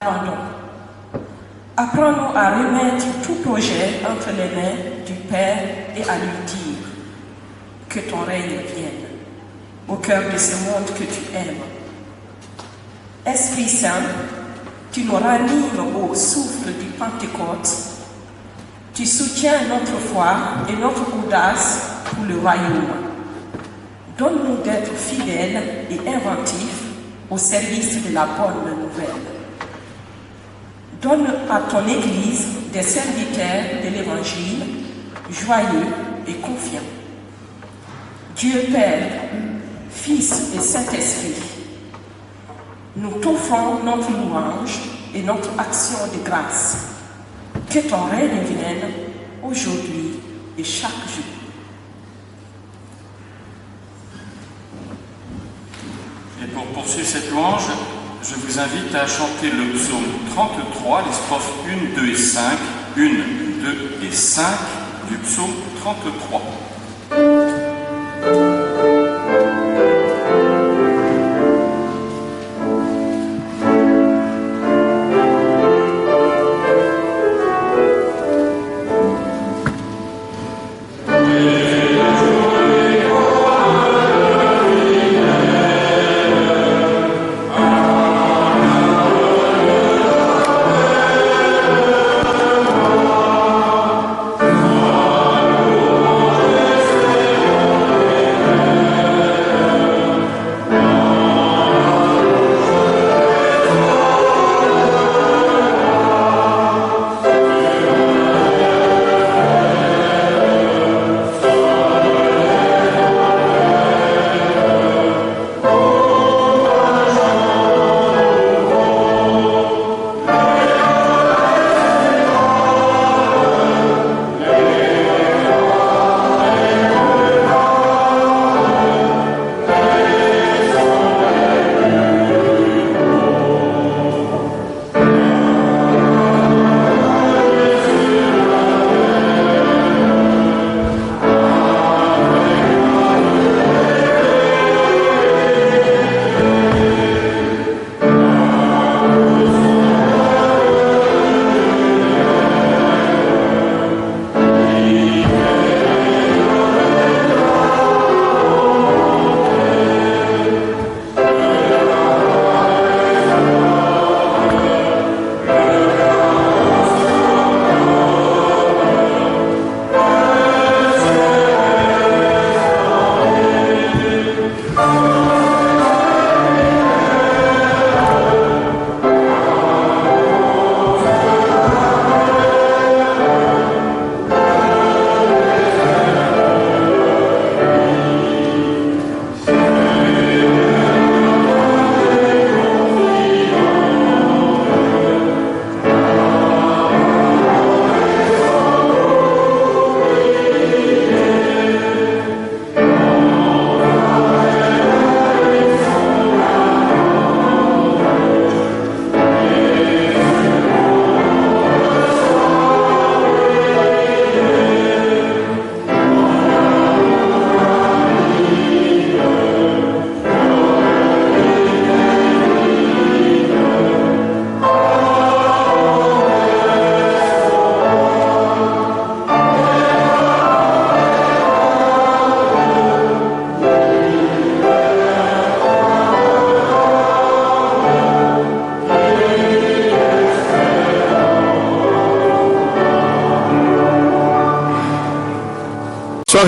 Pardon. Apprends-nous à remettre tout projet entre les mains du Père et à lui dire que ton règne vienne au cœur de ce monde que tu aimes. Esprit Saint, tu nous ranimes au souffle du Pentecôte, tu soutiens notre foi et notre audace pour le royaume. Donne-nous d'être fidèles et inventifs au service de la bonne nouvelle. Donne à ton Église des serviteurs de l'Évangile, joyeux et confiants. Dieu Père, Fils et Saint-Esprit, nous t'offrons notre louange et notre action de grâce. Que ton règne vienne aujourd'hui et chaque jour. Et pour poursuivre cette louange, je vous invite à chanter le psaume 33, les strophes 1, 2 et 5, 1, 2 et 5 du psaume 33.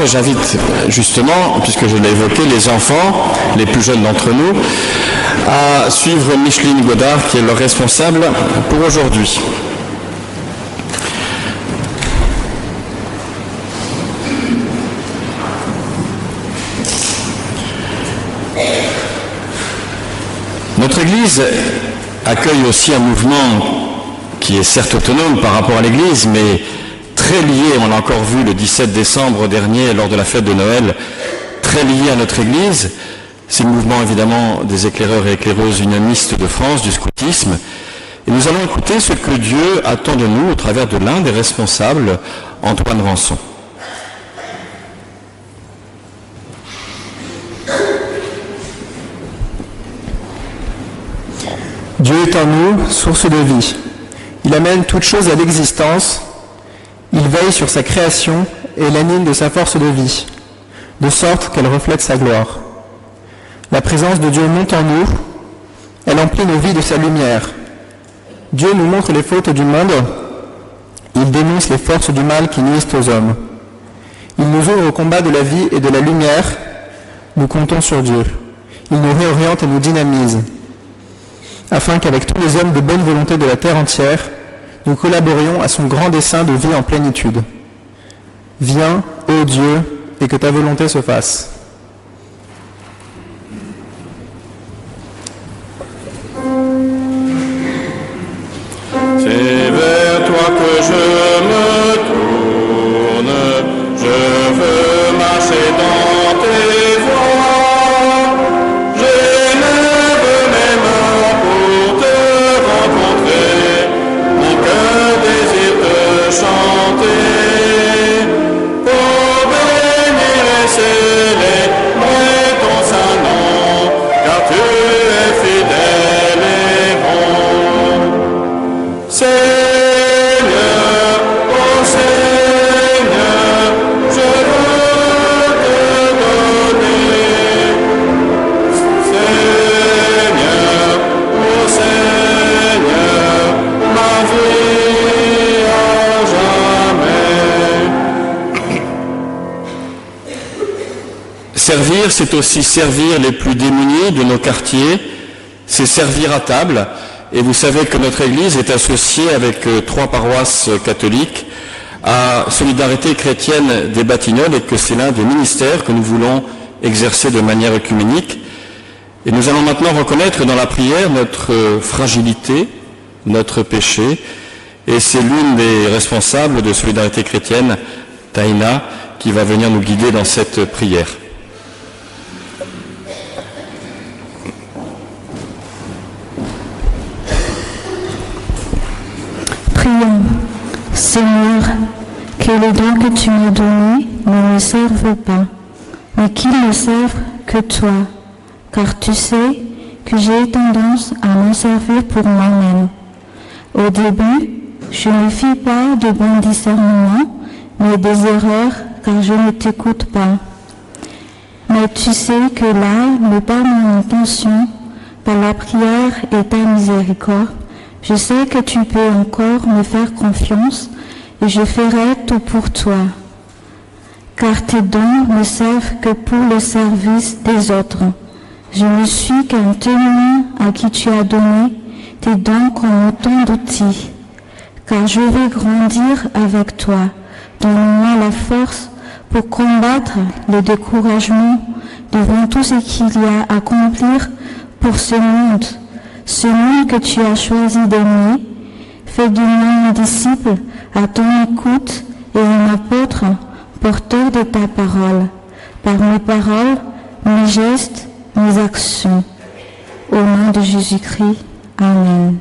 Et j'invite justement, puisque je l'ai évoqué, les enfants, les plus jeunes d'entre nous, à suivre Micheline Godard, qui est leur responsable pour aujourd'hui. Notre Église accueille aussi un mouvement qui est certes autonome par rapport à l'Église, mais très lié, on l'a encore vu le 17 décembre dernier lors de la fête de Noël, très lié à notre Église. C'est le mouvement évidemment des éclaireurs et éclaireuses unionistes de France, du scoutisme. Et nous allons écouter ce que Dieu attend de nous au travers de l'un des responsables, Antoine Rançon. Dieu est en nous, source de vie. Il amène toute chose à l'existence. Il veille sur sa création et l'anime de sa force de vie, de sorte qu'elle reflète sa gloire. La présence de Dieu monte en nous. Elle emplit nos vies de sa lumière. Dieu nous montre les fautes du monde. Il dénonce les forces du mal qui nuisent aux hommes. Il nous ouvre au combat de la vie et de la lumière. Nous comptons sur Dieu. Il nous réoriente et nous dynamise, afin qu'avec tous les hommes de bonne volonté de la terre entière, nous collaborions à son grand dessein de vie en plénitude. Viens, ô Dieu, et que ta volonté se fasse. C'est vers toi que je me tourne, je veux marcher dans tes voies, j'élève mes mains pour te rencontrer, mon cœur désire te chanter, pour bénir et célébrer ton saint nom, car tu es fidèle et bon. Seigneur, ô Seigneur, je veux te donner. Seigneur, ô Seigneur, ma vie à jamais. Servir, c'est aussi servir les plus démunis de nos quartiers, c'est servir à table. Et vous savez que notre Église est associée avec 3 paroisses catholiques à Solidarité chrétienne des Batignolles et que c'est l'un des ministères que nous voulons exercer de manière œcuménique. Et nous allons maintenant reconnaître dans la prière notre fragilité, notre péché. Et c'est l'une des responsables de Solidarité chrétienne, Taïna, qui va venir nous guider dans cette prière. Prions. Seigneur, que les dons que tu m'as donnés ne me servent pas, mais qu'ils ne servent que toi, car tu sais que j'ai tendance à m'en servir pour moi-même. Au début, je ne fis pas de bon discernement, mais des erreurs, car je ne t'écoute pas. Mais tu sais que là n'est pas mon intention, par la prière et ta miséricorde. Je sais que tu peux encore me faire confiance et je ferai tout pour toi. Car tes dons ne servent que pour le service des autres. Je ne suis qu'un témoin à qui tu as donné tes dons comme autant d'outils. Car je vais grandir avec toi. Donne-moi la force pour combattre le découragement devant tout ce qu'il y a à accomplir pour ce monde que tu as choisi d'aimer. Fais de moi un disciple à ton écoute et un apôtre porteur de ta parole, par mes paroles, mes gestes, mes actions. Au nom de Jésus-Christ, Amen.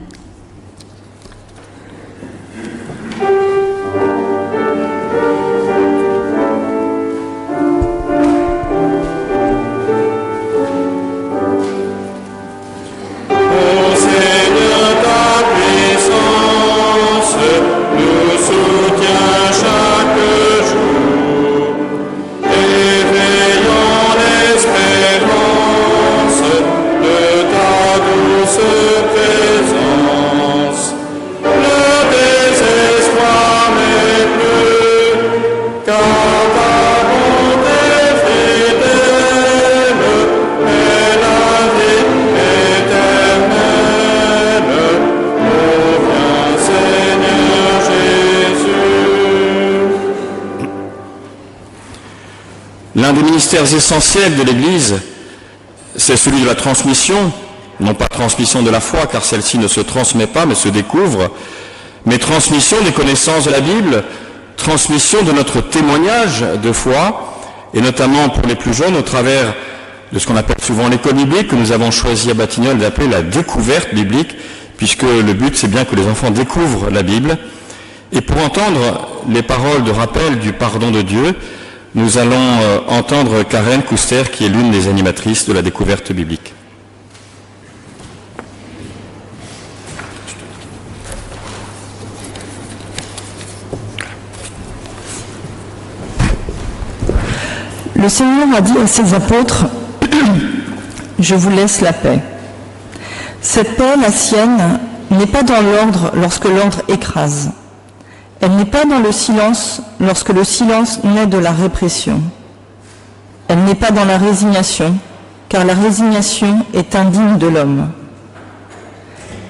L'un des ministères essentiels de l'Église, c'est celui de la transmission, non pas transmission de la foi, car celle-ci ne se transmet pas, mais se découvre, mais transmission des connaissances de la Bible, transmission de notre témoignage de foi, et notamment pour les plus jeunes, au travers de ce qu'on appelle souvent l'école biblique, que nous avons choisi à Batignolles d'appeler la découverte biblique, puisque le but c'est bien que les enfants découvrent la Bible. Et pour entendre les paroles de rappel du pardon de Dieu, nous allons entendre Karen Couster, qui est l'une des animatrices de la découverte biblique. Le Seigneur a dit à ses apôtres, « Je vous laisse la paix. » Cette paix, la sienne, n'est pas dans l'ordre lorsque l'ordre écrase. Elle n'est pas dans le silence lorsque le silence naît de la répression. Elle n'est pas dans la résignation, car la résignation est indigne de l'homme.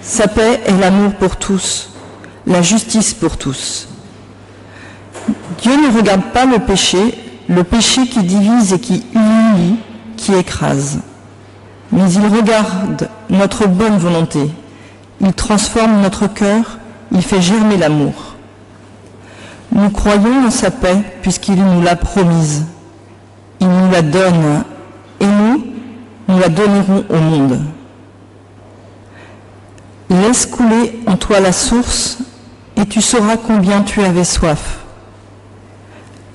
Sa paix est l'amour pour tous, la justice pour tous. Dieu ne regarde pas le péché qui divise et qui humilie, qui écrase. Mais il regarde notre bonne volonté. Il transforme notre cœur, il fait germer l'amour. Nous croyons en sa paix puisqu'il nous l'a promise. Il nous la donne et nous la donnerons au monde. Laisse couler en toi la source et tu sauras combien tu avais soif.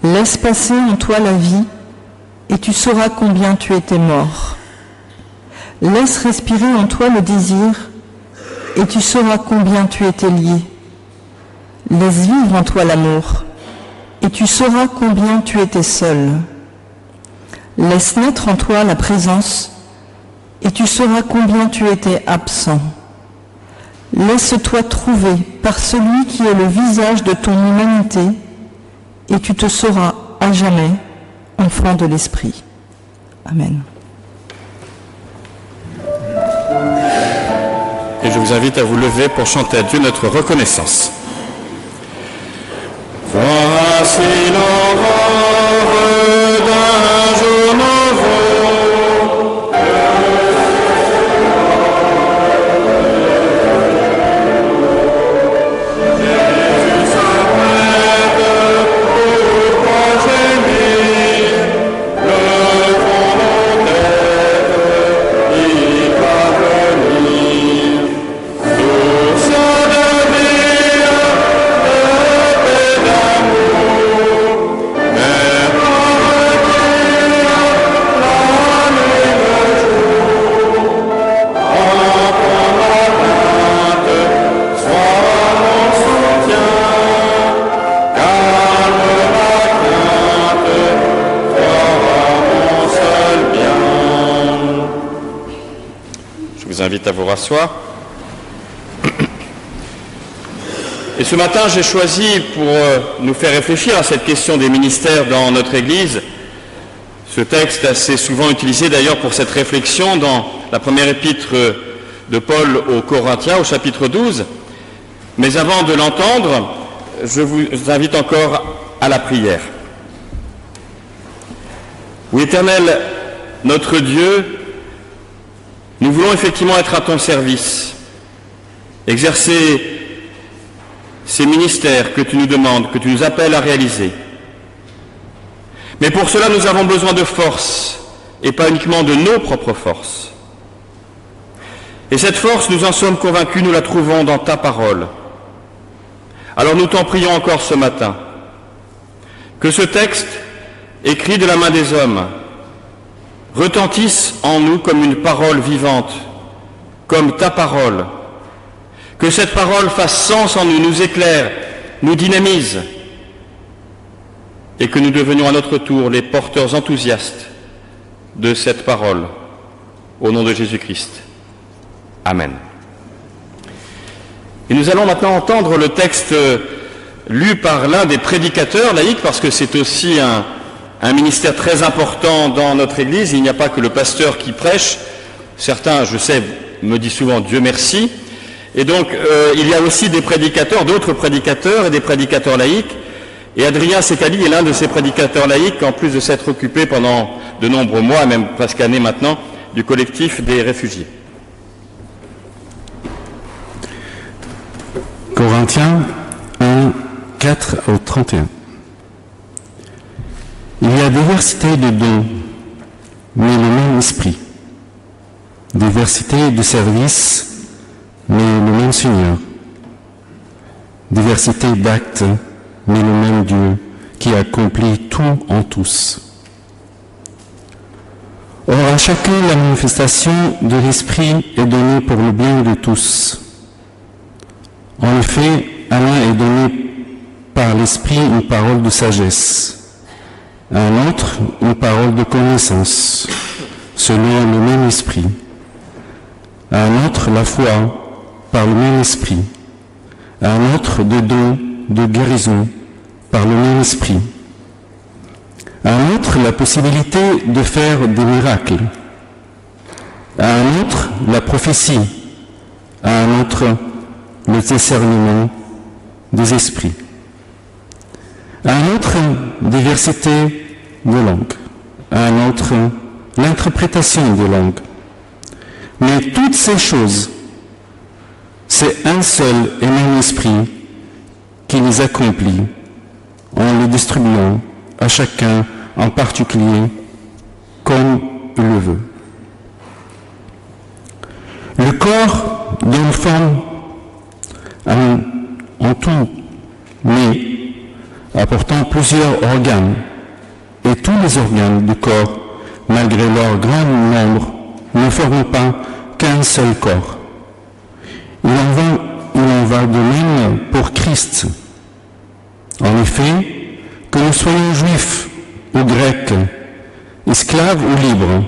Laisse passer en toi la vie et tu sauras combien tu étais mort. Laisse respirer en toi le désir et tu sauras combien tu étais lié. Laisse vivre en toi l'amour et tu sauras combien tu étais seul. Laisse naître en toi la présence et tu sauras combien tu étais absent. Laisse-toi trouver par celui qui est le visage de ton humanité et tu te sauras à jamais enfant de l'Esprit. Amen. Et je vous invite à vous lever pour chanter à Dieu notre reconnaissance. Voici l'aurore d'un jour nouveau. Jésus s'apprête pour gémir, le fond de tête, il va venir. Douce de vie, de paix d'amour, mère par Dieu, la nuit le jour. Entends ma plainte, sois mon soutien, calme ma crainte, toi mon seul bien. Je vous invite à vous rasseoir. Et ce matin, j'ai choisi, pour nous faire réfléchir à cette question des ministères dans notre Église, ce texte assez souvent utilisé d'ailleurs pour cette réflexion dans la première épître de Paul aux Corinthiens, au chapitre 12. Mais avant de l'entendre, je vous invite encore à la prière. Oui, Éternel, notre Dieu, nous voulons effectivement être à ton service, exercer ces ministères que tu nous demandes, que tu nous appelles à réaliser. Mais pour cela, nous avons besoin de force, et pas uniquement de nos propres forces. Et cette force, nous en sommes convaincus, nous la trouvons dans ta parole. Alors nous t'en prions encore ce matin, que ce texte, écrit de la main des hommes, retentisse en nous comme une parole vivante, comme ta parole. Que cette parole fasse sens en nous, nous éclaire, nous dynamise, et que nous devenions à notre tour les porteurs enthousiastes de cette parole, au nom de Jésus-Christ. Amen. Et nous allons maintenant entendre le texte lu par l'un des prédicateurs laïcs, parce que c'est aussi un ministère très important dans notre Église. Il n'y a pas que le pasteur qui prêche. Certains, je sais, me disent souvent « Dieu merci ». Et donc, il y a aussi des prédicateurs, d'autres prédicateurs et des prédicateurs laïcs. Et Adrien Secali est l'un de ces prédicateurs laïcs, en plus de s'être occupé pendant de nombreux mois, même presque années maintenant, du collectif des réfugiés. Corinthiens 1, 4 au 31. Il y a diversité de dons, mais le même esprit. Diversité de services, mais le même Seigneur. Diversité d'actes, mais le même Dieu qui accomplit tout en tous. Or, à chacun, la manifestation de l'Esprit est donnée pour le bien de tous. En effet, à l'un est donné par l'Esprit une parole de sagesse, un autre une parole de connaissance, selon le même esprit, un autre la foi par le même esprit, un autre des dons de guérison par le même esprit, un autre la possibilité de faire des miracles, à un autre la prophétie, à un autre le discernement des esprits, à un autre diversité de langues, à un autre l'interprétation des langues. Mais toutes ces choses, c'est un seul et même esprit qui les accomplit en les distribuant à chacun en particulier comme il le veut. Le corps donne forme en tout, mais apportant plusieurs organes, et tous les organes du corps, malgré leur grand nombre, ne forment pas qu'un seul corps. Il en va de même pour Christ. En effet, que nous soyons juifs ou grecs, esclaves ou libres,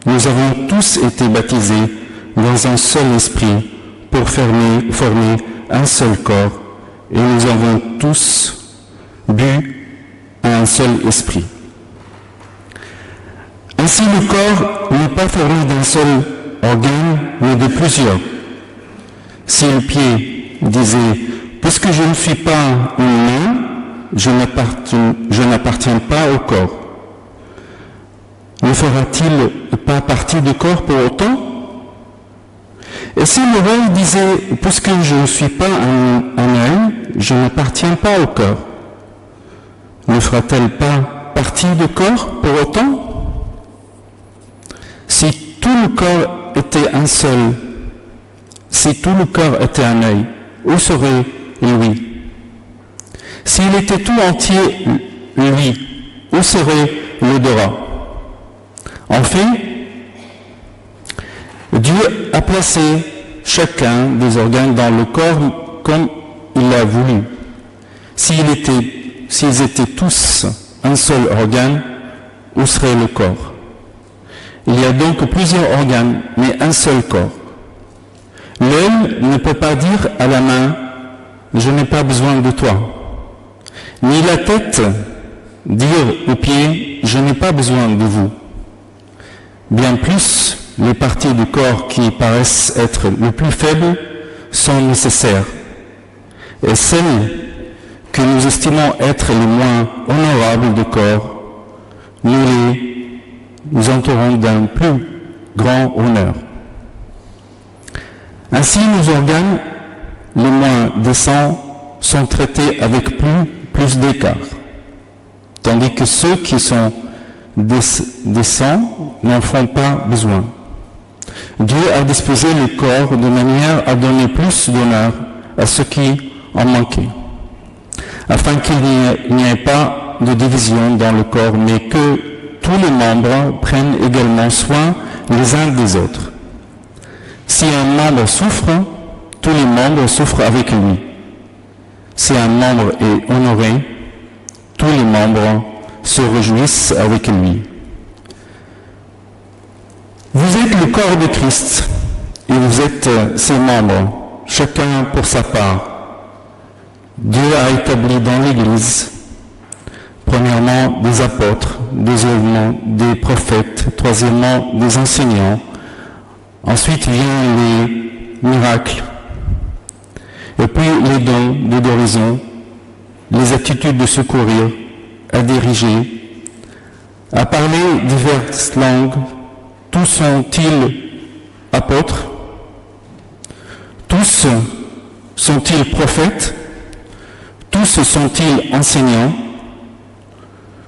nous avons tous été baptisés dans un seul esprit pour former un seul corps, et nous avons tous bu à un seul esprit. Ainsi, le corps n'est pas formé d'un seul organe, mais de plusieurs. Si le pied disait « Puisque je ne suis pas une main, je n'appartiens pas au corps », ne fera-t-il pas partie du corps pour autant? Et si l'oreille disait « Puisque je ne suis pas un œil, je n'appartiens pas au corps », ne fera-t-elle pas partie du corps pour autant? Si tout le corps était un seul, si tout le corps était un œil, où serait lui? S'il était tout entier lui, où serait l'odorat? En fait, Dieu a placé chacun des organes dans le corps comme il l'a voulu. S'ils étaient tous un seul organe, où serait le corps? Il y a donc plusieurs organes, mais un seul corps. L'œil ne peut pas dire à la main « je n'ai pas besoin de toi », ni la tête dire au pied « je n'ai pas besoin de vous ». Bien plus, les parties du corps qui paraissent être les plus faibles sont nécessaires, et celles que nous estimons être les moins honorables du corps, nous entourons d'un plus grand honneur. Ainsi, nos organes les moins décents sont traités avec plus d'écart, tandis que ceux qui sont décents n'en font pas besoin. Dieu a disposé le corps de manière à donner plus d'honneur à ceux qui en manquaient, afin qu'il n'y ait pas de division dans le corps, mais que tous les membres prennent également soin les uns des autres. Si un membre souffre, tous les membres souffrent avec lui. Si un membre est honoré, tous les membres se réjouissent avec lui. Vous êtes le corps de Christ, et vous êtes ses membres, chacun pour sa part. Dieu a établi dans l'Église, premièrement des apôtres, deuxièmement des prophètes, troisièmement des enseignants, ensuite viennent les miracles, et puis les dons de guérison, les attitudes de secourir, à diriger, à parler diverses langues. Tous sont-ils apôtres? Tous sont-ils prophètes? Tous sont-ils enseignants?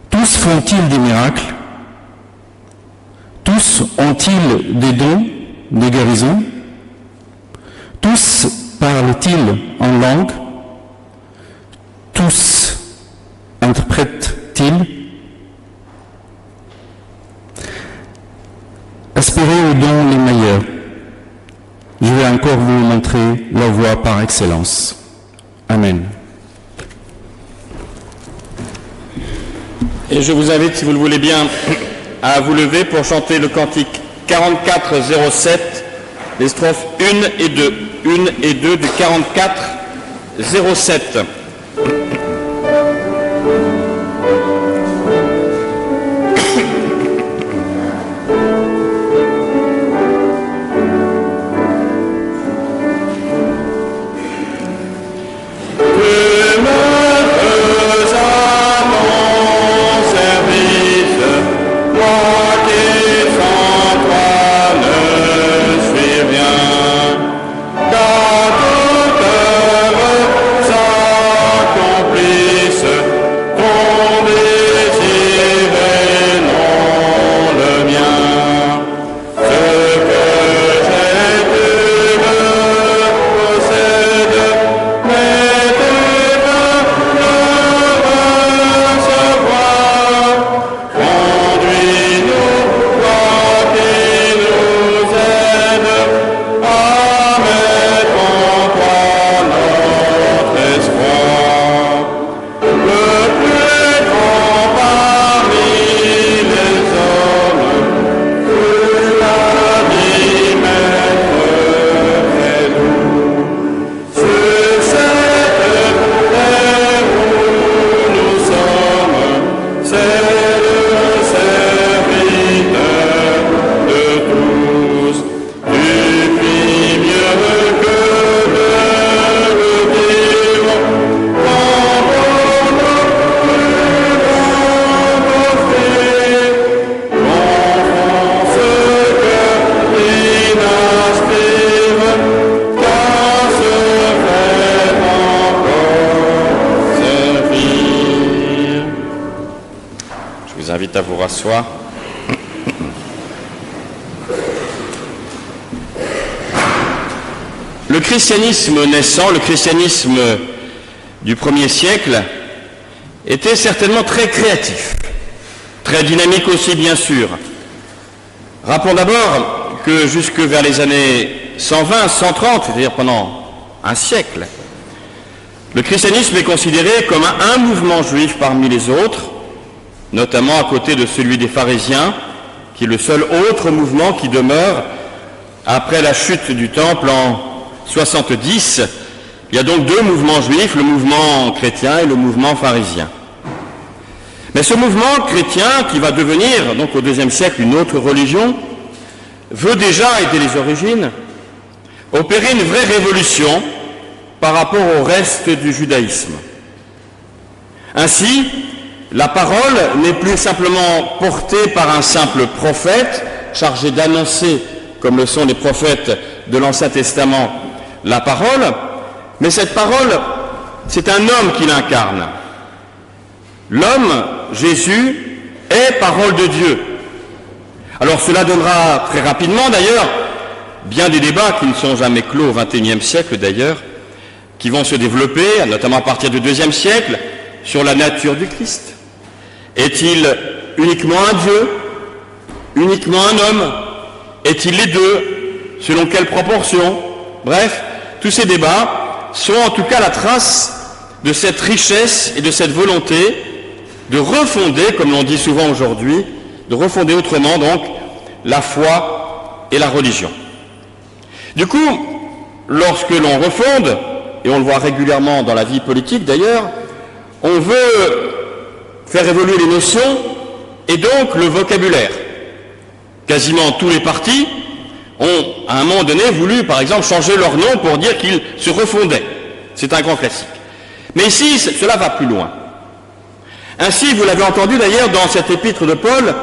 Tous font-ils des miracles? Tous ont-ils des dons de guérison? Tous parlent-ils en langue? Tous interprètent-ils? Aspirez aux dons les meilleurs. Je vais encore vous montrer la voie par excellence. Amen. Et je vous invite, si vous le voulez bien, à vous lever pour chanter le cantique 4407, les strophes 1 et 2. 1 et 2 du 4407. À vous rasseoir. Le christianisme naissant, le christianisme du 1er siècle, était certainement très créatif, très dynamique aussi bien sûr. Rappelons d'abord que jusque vers les années 120, 130, c'est-à-dire pendant un siècle, le christianisme est considéré comme un mouvement juif parmi les autres, notamment à côté de celui des pharisiens, qui est le seul autre mouvement qui demeure après la chute du temple en 70. Il y a donc deux mouvements juifs, le mouvement chrétien et le mouvement pharisien. Mais ce mouvement chrétien, qui va devenir donc au IIe siècle une autre religion, veut déjà, et dès les origines, opérer une vraie révolution par rapport au reste du judaïsme. Ainsi, la parole n'est plus simplement portée par un simple prophète, chargé d'annoncer, comme le sont les prophètes de l'Ancien Testament, la parole, mais cette parole, c'est un homme qui l'incarne. L'homme, Jésus, est parole de Dieu. Alors cela donnera très rapidement d'ailleurs bien des débats qui ne sont jamais clos au XXIe siècle d'ailleurs, qui vont se développer, notamment à partir du IIe siècle, sur la nature du Christ. Est-il uniquement un Dieu, uniquement un homme? Est-il les deux? Selon quelle proportion? Bref, tous ces débats sont en tout cas la trace de cette richesse et de cette volonté de refonder, comme l'on dit souvent aujourd'hui, de refonder autrement donc la foi et la religion. Du coup, lorsque l'on refonde, et on le voit régulièrement dans la vie politique d'ailleurs, on veut faire évoluer les notions et donc le vocabulaire. Quasiment tous les partis ont, à un moment donné, voulu, par exemple, changer leur nom pour dire qu'ils se refondaient. C'est un grand classique. Mais ici, cela va plus loin. Ainsi, vous l'avez entendu d'ailleurs dans cette épître de Paul,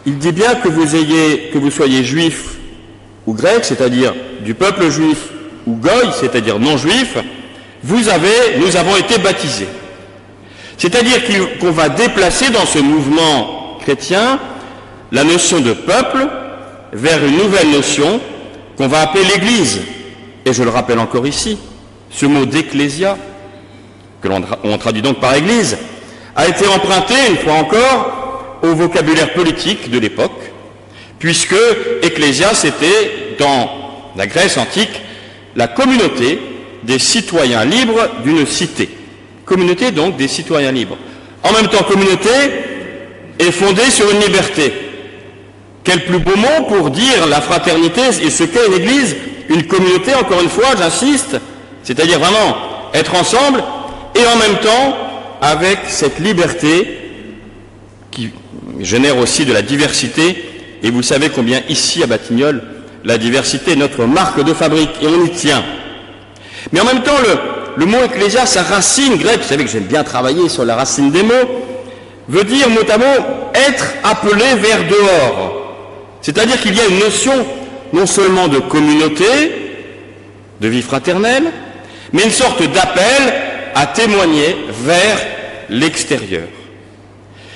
il dit bien que vous soyez juif ou grec, c'est-à-dire du peuple juif, ou goy, c'est-à-dire non juif, nous avons été baptisés. C'est-à-dire qu'on va déplacer dans ce mouvement chrétien la notion de peuple vers une nouvelle notion qu'on va appeler l'Église. Et je le rappelle encore ici, ce mot d'ecclésia, que l'on traduit donc par Église, a été emprunté, une fois encore, au vocabulaire politique de l'époque, puisque ecclésia, c'était, dans la Grèce antique, la communauté des citoyens libres d'une cité. Communauté donc des citoyens libres. En même temps, communauté est fondée sur une liberté. Quel plus beau mot pour dire la fraternité et ce qu'est une église, une communauté, encore une fois, j'insiste, c'est-à-dire vraiment être ensemble et en même temps avec cette liberté qui génère aussi de la diversité. Et vous savez combien ici à Batignolles, la diversité est notre marque de fabrique et on y tient. Mais en même temps, le mot ecclésia, sa racine grecque, vous savez que j'aime bien travailler sur la racine des mots, veut dire mot à mot être appelé vers dehors. C'est-à-dire qu'il y a une notion non seulement de communauté, de vie fraternelle, mais une sorte d'appel à témoigner vers l'extérieur.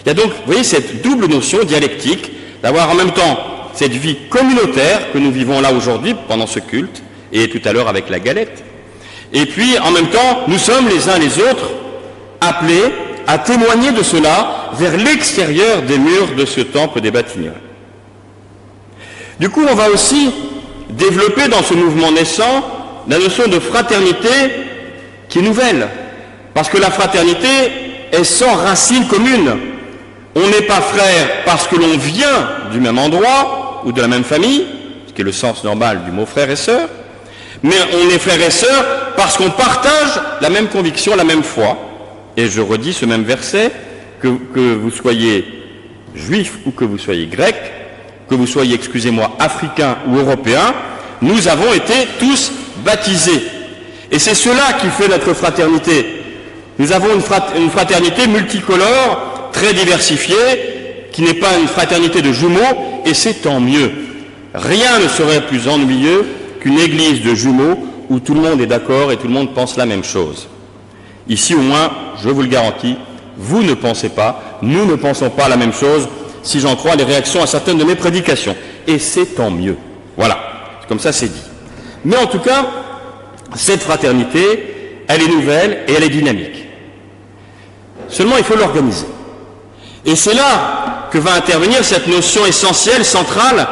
Il y a donc, vous voyez, cette double notion dialectique d'avoir en même temps cette vie communautaire que nous vivons là aujourd'hui pendant ce culte et tout à l'heure avec la galette. Et puis, en même temps, nous sommes les uns les autres appelés à témoigner de cela vers l'extérieur des murs de ce temple des Batignolles. Du coup, on va aussi développer dans ce mouvement naissant la notion de fraternité qui est nouvelle. Parce que la fraternité est sans racine commune. On n'est pas frère parce que l'on vient du même endroit ou de la même famille, ce qui est le sens normal du mot frère et sœur, mais on est frère et sœur parce qu'on partage la même conviction, la même foi. Et je redis ce même verset, que vous soyez juif ou que vous soyez grec, que vous soyez, excusez-moi, africain ou européen, nous avons été tous baptisés. Et c'est cela qui fait notre fraternité. Nous avons une fraternité multicolore, très diversifiée, qui n'est pas une fraternité de jumeaux, et c'est tant mieux. Rien ne serait plus ennuyeux qu'une église de jumeaux où tout le monde est d'accord et tout le monde pense la même chose. Ici, au moins, je vous le garantis, vous ne pensez pas, nous ne pensons pas la même chose, si j'en crois les réactions à certaines de mes prédications. Et c'est tant mieux. Voilà, comme ça c'est dit. Mais en tout cas, cette fraternité, elle est nouvelle et elle est dynamique. Seulement, il faut l'organiser. Et c'est là que va intervenir cette notion essentielle, centrale,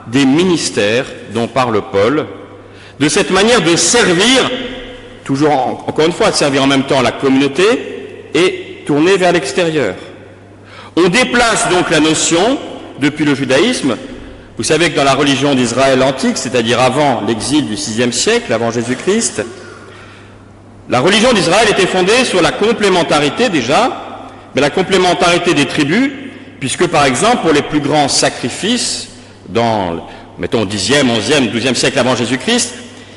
des ministères dont parle Paul, de cette manière de servir, toujours encore une fois, de servir en même temps la communauté et tourner vers l'extérieur. On déplace donc la notion, depuis le judaïsme, vous savez que dans la religion d'Israël antique, c'est-à-dire avant l'exil du VIe siècle, avant Jésus-Christ, la religion d'Israël était fondée sur la complémentarité déjà, mais la complémentarité des tribus, puisque par exemple pour les plus grands sacrifices, dans, mettons, 10e, 11e, 12e siècle avant Jésus-Christ,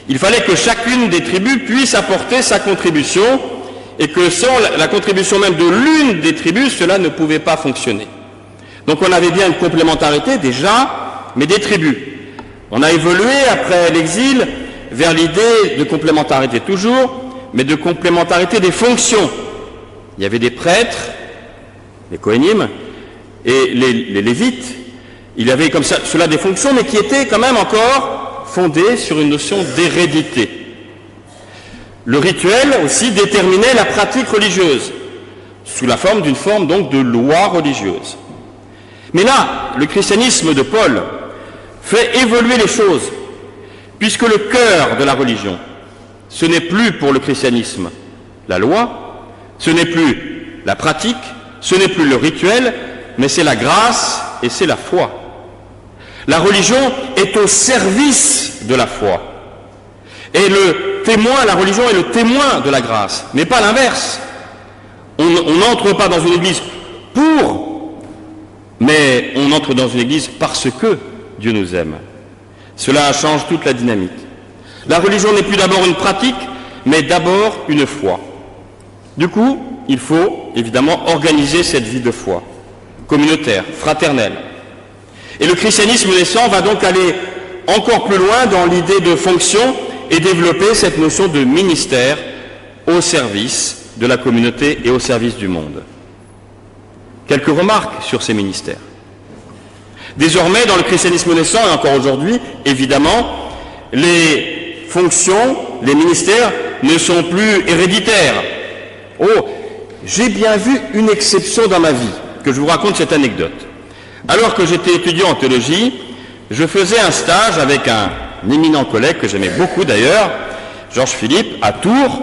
il fallait que chacune des tribus puisse apporter sa contribution, et que sans la contribution même de l'une des tribus, cela ne pouvait pas fonctionner. Donc on avait bien une complémentarité déjà, mais des tribus. On a évolué après l'exil vers l'idée de complémentarité toujours, mais de complémentarité des fonctions. Il y avait des prêtres, les Kohénim, et les Lévites. Il y avait comme ça, cela des fonctions, mais qui étaient quand même encore fondées sur une notion d'hérédité. Le rituel aussi déterminait la pratique religieuse, sous la forme d'une forme donc de loi religieuse. Mais là, le christianisme de Paul fait évoluer les choses, puisque le cœur de la religion, ce n'est plus pour le christianisme la loi, ce n'est plus la pratique, ce n'est plus le rituel, mais c'est la grâce et c'est la foi. La religion est au service de la foi. Et le témoin, la religion est le témoin de la grâce, mais pas l'inverse. On n'entre pas dans une église pour, mais on entre dans une église parce que Dieu nous aime. Cela change toute la dynamique. La religion n'est plus d'abord une pratique, mais d'abord une foi. Du coup, il faut évidemment organiser cette vie de foi, communautaire, fraternelle. Et le christianisme naissant va donc aller encore plus loin dans l'idée de fonction et développer cette notion de ministère au service de la communauté et au service du monde. Quelques remarques sur ces ministères. Désormais, dans le christianisme naissant, et encore aujourd'hui, évidemment, les fonctions, les ministères ne sont plus héréditaires. Oh, j'ai bien vu une exception dans ma vie, que je vous raconte cette anecdote. Alors que j'étais étudiant en théologie, je faisais un stage avec un éminent collègue que j'aimais beaucoup d'ailleurs, Georges Philippe, à Tours.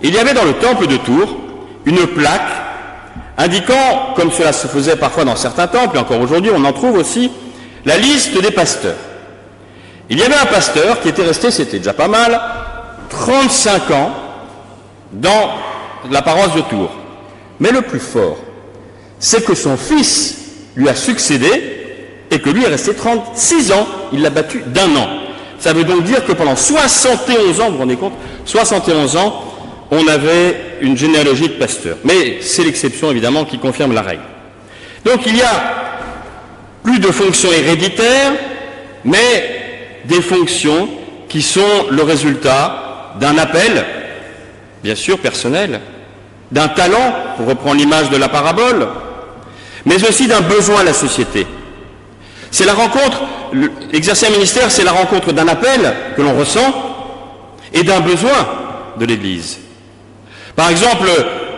Il y avait dans le temple de Tours une plaque indiquant, comme cela se faisait parfois dans certains temples, et encore aujourd'hui on en trouve aussi, la liste des pasteurs. Il y avait un pasteur qui était resté, c'était déjà pas mal, 35 ans dans la paroisse de Tours. Mais le plus fort, c'est que son fils lui a succédé et que lui est resté 36 ans, il l'a battu d'1 an. Ça veut donc dire que pendant 71 ans, vous vous rendez compte, 71 ans, on avait une généalogie de pasteurs. Mais c'est l'exception évidemment qui confirme la règle. Donc il y a plus de fonctions héréditaires, mais des fonctions qui sont le résultat d'un appel, bien sûr personnel, d'un talent, pour reprendre l'image de la parabole, mais aussi d'un besoin à la société. C'est la rencontre, exercer un ministère, c'est la rencontre d'un appel que l'on ressent et d'un besoin de l'Église. Par exemple,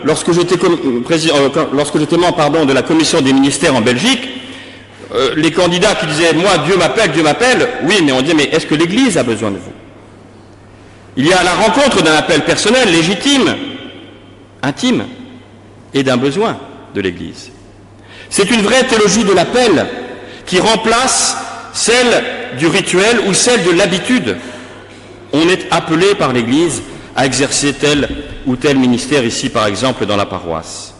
lorsque j'étais membre de la commission des ministères en Belgique, les candidats qui disaient « moi, Dieu m'appelle », oui, mais on dit « mais est-ce que l'Église a besoin de vous ?» Il y a la rencontre d'un appel personnel, légitime, intime, et d'un besoin de l'Église. C'est une vraie théologie de l'appel qui remplace celle du rituel ou celle de l'habitude. On est appelé par l'Église à exercer tel ou tel ministère, ici par exemple dans la paroisse.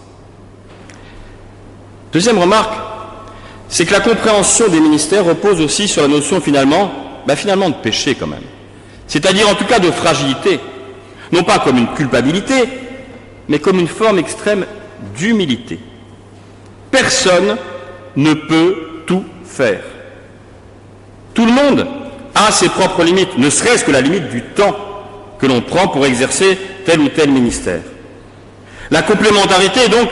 Deuxième remarque, c'est que la compréhension des ministères repose aussi sur la notion finalement de péché quand même. C'est-à-dire en tout cas de fragilité, non pas comme une culpabilité, mais comme une forme extrême d'humilité. Personne ne peut tout faire. Tout le monde a ses propres limites, ne serait-ce que la limite du temps que l'on prend pour exercer tel ou tel ministère. La complémentarité est donc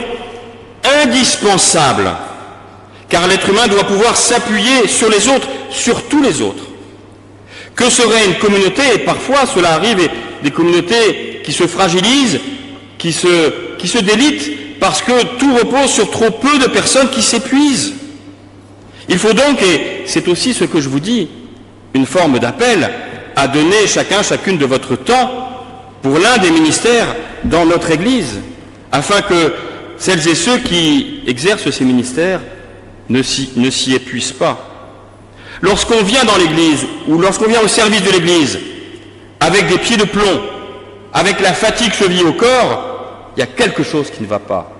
indispensable, car l'être humain doit pouvoir s'appuyer sur les autres, sur tous les autres. Que serait une communauté, et parfois cela arrive, et des communautés qui se fragilisent, qui se délitent, parce que tout repose sur trop peu de personnes qui s'épuisent. Il faut donc, et c'est aussi ce que je vous dis, une forme d'appel à donner chacune de votre temps pour l'un des ministères dans notre Église, afin que celles et ceux qui exercent ces ministères ne s'y épuisent pas. Lorsqu'on vient dans l'Église, ou lorsqu'on vient au service de l'Église, avec des pieds de plomb, avec la fatigue chevillée au corps, il y a quelque chose qui ne va pas.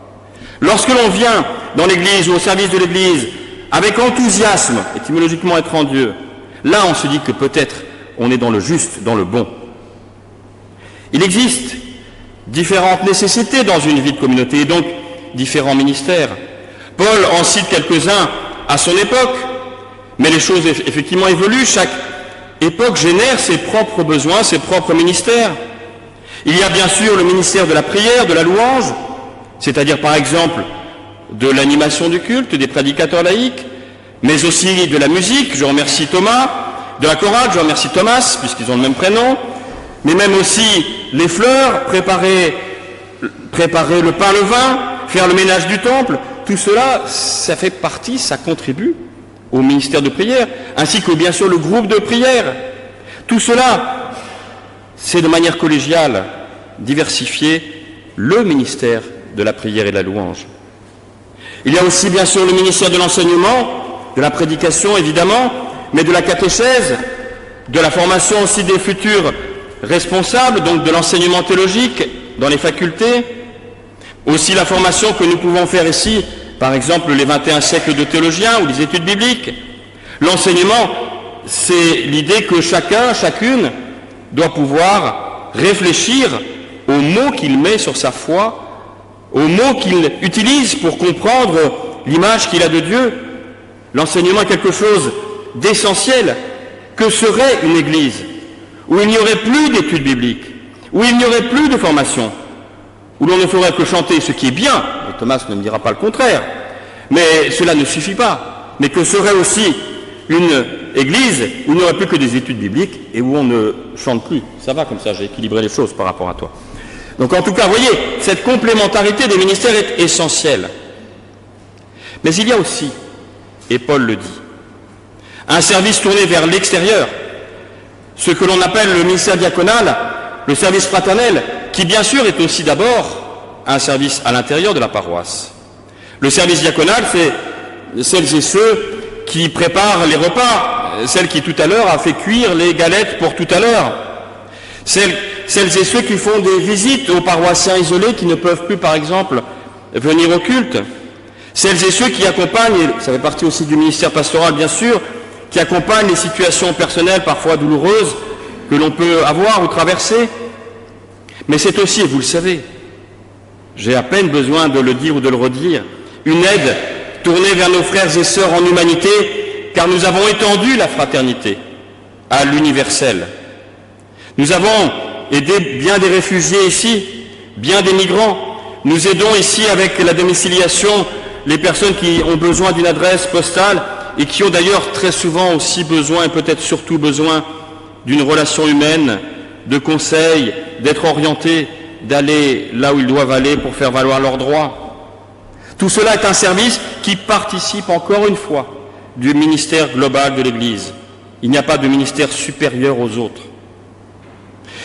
Lorsque l'on vient dans l'Église ou au service de l'Église, avec enthousiasme, étymologiquement être en Dieu, là on se dit que peut-être on est dans le juste, dans le bon. Il existe différentes nécessités dans une vie de communauté, et donc différents ministères. Paul en cite quelques-uns à son époque, mais les choses effectivement évoluent, chaque époque génère ses propres besoins, ses propres ministères. Il y a bien sûr le ministère de la prière, de la louange, c'est-à-dire par exemple de l'animation du culte, des prédicateurs laïcs, mais aussi de la musique, je remercie Thomas, de la chorale, je remercie Thomas, puisqu'ils ont le même prénom, mais même aussi les fleurs, préparer le pain, le vin, faire le ménage du temple, tout cela, ça fait partie, ça contribue au ministère de prière, ainsi que bien sûr le groupe de prière. Tout cela, c'est de manière collégiale, diversifier le ministère de la prière et de la louange. Il y a aussi bien sûr le ministère de l'enseignement, de la prédication évidemment, mais de la catéchèse, de la formation aussi des futurs responsables, donc de l'enseignement théologique dans les facultés, aussi la formation que nous pouvons faire ici, par exemple les 21 siècles de théologiens ou les études bibliques. L'enseignement, c'est l'idée que chacune doit pouvoir réfléchir aux mots qu'il met sur sa foi, aux mots qu'il utilise pour comprendre l'image qu'il a de Dieu. L'enseignement est quelque chose d'essentiel. Que serait une église où il n'y aurait plus d'études bibliques, où il n'y aurait plus de formation, où l'on ne ferait que chanter, ce qui est bien, et Thomas ne me dira pas le contraire, mais cela ne suffit pas. Mais que serait aussi une église où il n'y aurait plus que des études bibliques et où on ne chante plus? Ça va comme ça, j'ai équilibré les choses par rapport à toi. Donc en tout cas, vous voyez, cette complémentarité des ministères est essentielle. Mais il y a aussi, et Paul le dit, un service tourné vers l'extérieur, ce que l'on appelle le ministère diaconal, le service fraternel, qui bien sûr est aussi d'abord un service à l'intérieur de la paroisse. Le service diaconal, c'est celles et ceux qui préparent les repas, celle qui tout à l'heure a fait cuire les galettes pour tout à l'heure, celles et ceux qui font des visites aux paroissiens isolés qui ne peuvent plus, par exemple, venir au culte, celles et ceux qui accompagnent, et ça fait partie aussi du ministère pastoral bien sûr, qui accompagnent les situations personnelles parfois douloureuses que l'on peut avoir ou traverser. Mais c'est aussi, et vous le savez, j'ai à peine besoin de le dire ou de le redire, une aide tournée vers nos frères et sœurs en humanité, car nous avons étendu la fraternité à l'universel. Nous avons aidé bien des réfugiés ici, bien des migrants. Nous aidons ici avec la domiciliation les personnes qui ont besoin d'une adresse postale et qui ont d'ailleurs très souvent aussi besoin, et peut-être surtout besoin, d'une relation humaine, de conseils, d'être orientés, d'aller là où ils doivent aller pour faire valoir leurs droits. Tout cela est un service qui participe encore une fois du ministère global de l'Église. Il n'y a pas de ministère supérieur aux autres.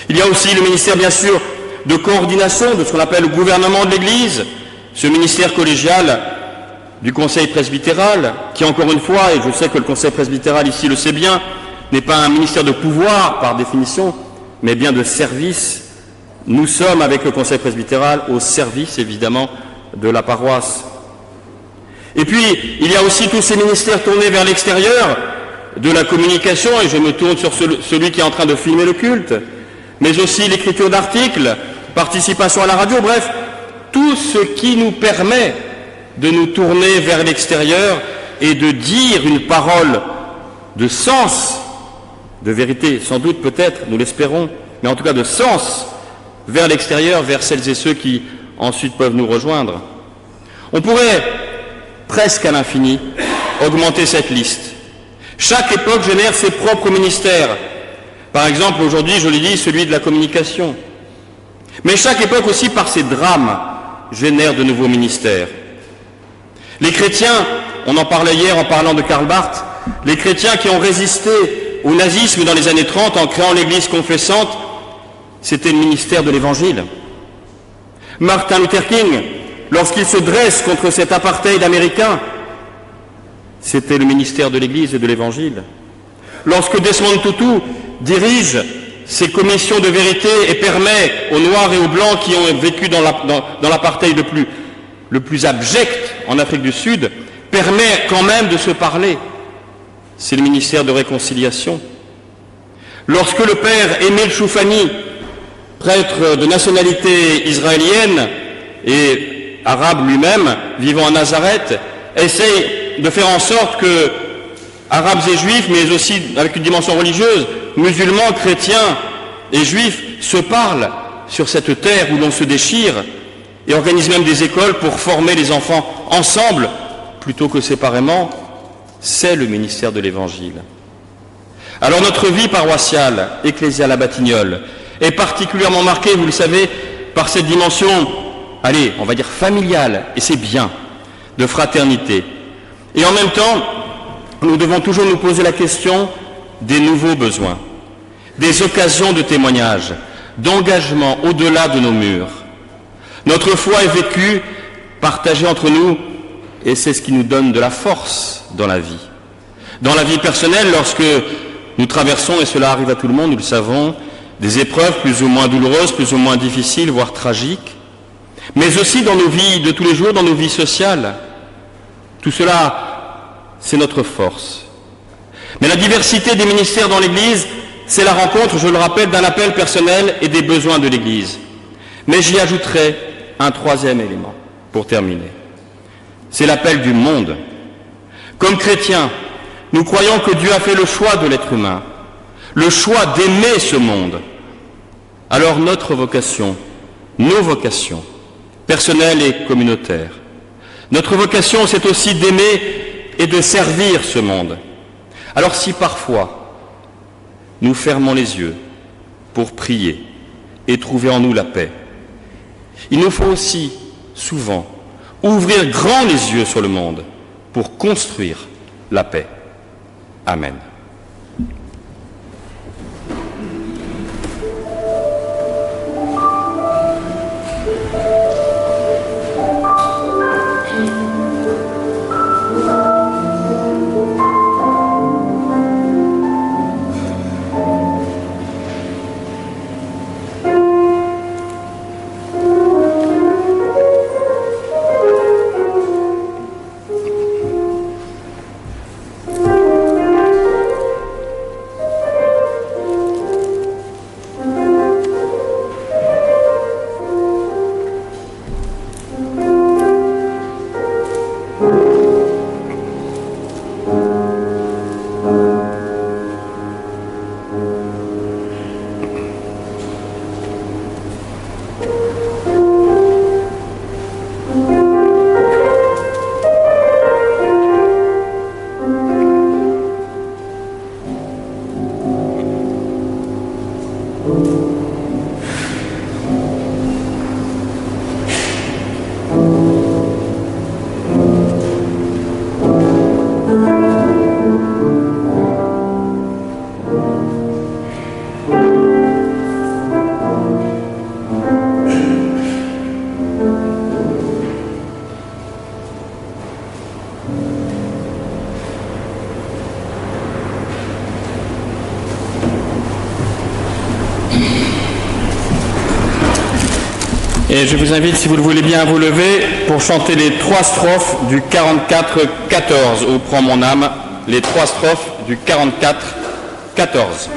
Il y a aussi le ministère, bien sûr, de coordination de ce qu'on appelle le gouvernement de l'Église, ce ministère collégial du Conseil presbytéral, qui encore une fois, et je sais que le Conseil presbytéral ici le sait bien, n'est pas un ministère de pouvoir par définition, mais bien de service. Nous sommes, avec le Conseil presbytéral, au service, évidemment, de la paroisse. Et puis, il y a aussi tous ces ministères tournés vers l'extérieur, de la communication, et je me tourne sur celui qui est en train de filmer le culte, mais aussi l'écriture d'articles, participation à la radio, bref, tout ce qui nous permet de nous tourner vers l'extérieur et de dire une parole de sens, de vérité, sans doute peut-être, nous l'espérons, mais en tout cas de sens, vers l'extérieur, vers celles et ceux qui ensuite peuvent nous rejoindre. On pourrait, presque à l'infini, augmenter cette liste. Chaque époque génère ses propres ministères. Par exemple, aujourd'hui, je l'ai dit, celui de la communication. Mais chaque époque aussi, par ses drames, génère de nouveaux ministères. Les chrétiens, on en parlait hier en parlant de Karl Barth, les chrétiens qui ont résisté au nazisme dans les années 30 en créant l'Église confessante, c'était le ministère de l'Évangile. Martin Luther King, lorsqu'il se dresse contre cet apartheid américain, c'était le ministère de l'Église et de l'Évangile. Lorsque Desmond Tutu dirige ces commissions de vérité et permet aux Noirs et aux Blancs qui ont vécu dans l'apartheid le plus abject en Afrique du Sud, permet quand même de se parler, c'est le ministère de réconciliation. Lorsque le père Émile Choufani, prêtre de nationalité israélienne et arabe lui-même, vivant à Nazareth, essaye de faire en sorte que arabes et juifs, mais aussi avec une dimension religieuse, musulmans, chrétiens et juifs, se parlent sur cette terre où l'on se déchire et organise même des écoles pour former les enfants ensemble plutôt que séparément, c'est le ministère de l'Évangile. Alors notre vie paroissiale, ecclésiale à Batignolles, est particulièrement marquée, vous le savez, par cette dimension, allez, on va dire familiale, et c'est bien, de fraternité. Et en même temps, nous devons toujours nous poser la question des nouveaux besoins, des occasions de témoignage, d'engagement au-delà de nos murs. Notre foi est vécue, partagée entre nous, et c'est ce qui nous donne de la force dans la vie. Dans la vie personnelle, lorsque nous traversons, et cela arrive à tout le monde, nous le savons, des épreuves plus ou moins douloureuses, plus ou moins difficiles, voire tragiques, mais aussi dans nos vies de tous les jours, dans nos vies sociales. Tout cela, c'est notre force. Mais la diversité des ministères dans l'Église, c'est la rencontre, je le rappelle, d'un appel personnel et des besoins de l'Église. Mais j'y ajouterai un troisième élément, pour terminer. C'est l'appel du monde. Comme chrétiens, nous croyons que Dieu a fait le choix de l'être humain, le choix d'aimer ce monde. Alors notre vocation, nos vocations, personnelles et communautaires, notre vocation, c'est aussi d'aimer et de servir ce monde. Alors si parfois nous fermons les yeux pour prier et trouver en nous la paix, il nous faut aussi souvent ouvrir grand les yeux sur le monde pour construire la paix. Amen. Et je vous invite, si vous le voulez bien, à vous lever pour chanter les 3 strophes du 44-14. Où prend mon âme, les 3 strophes du 44-14.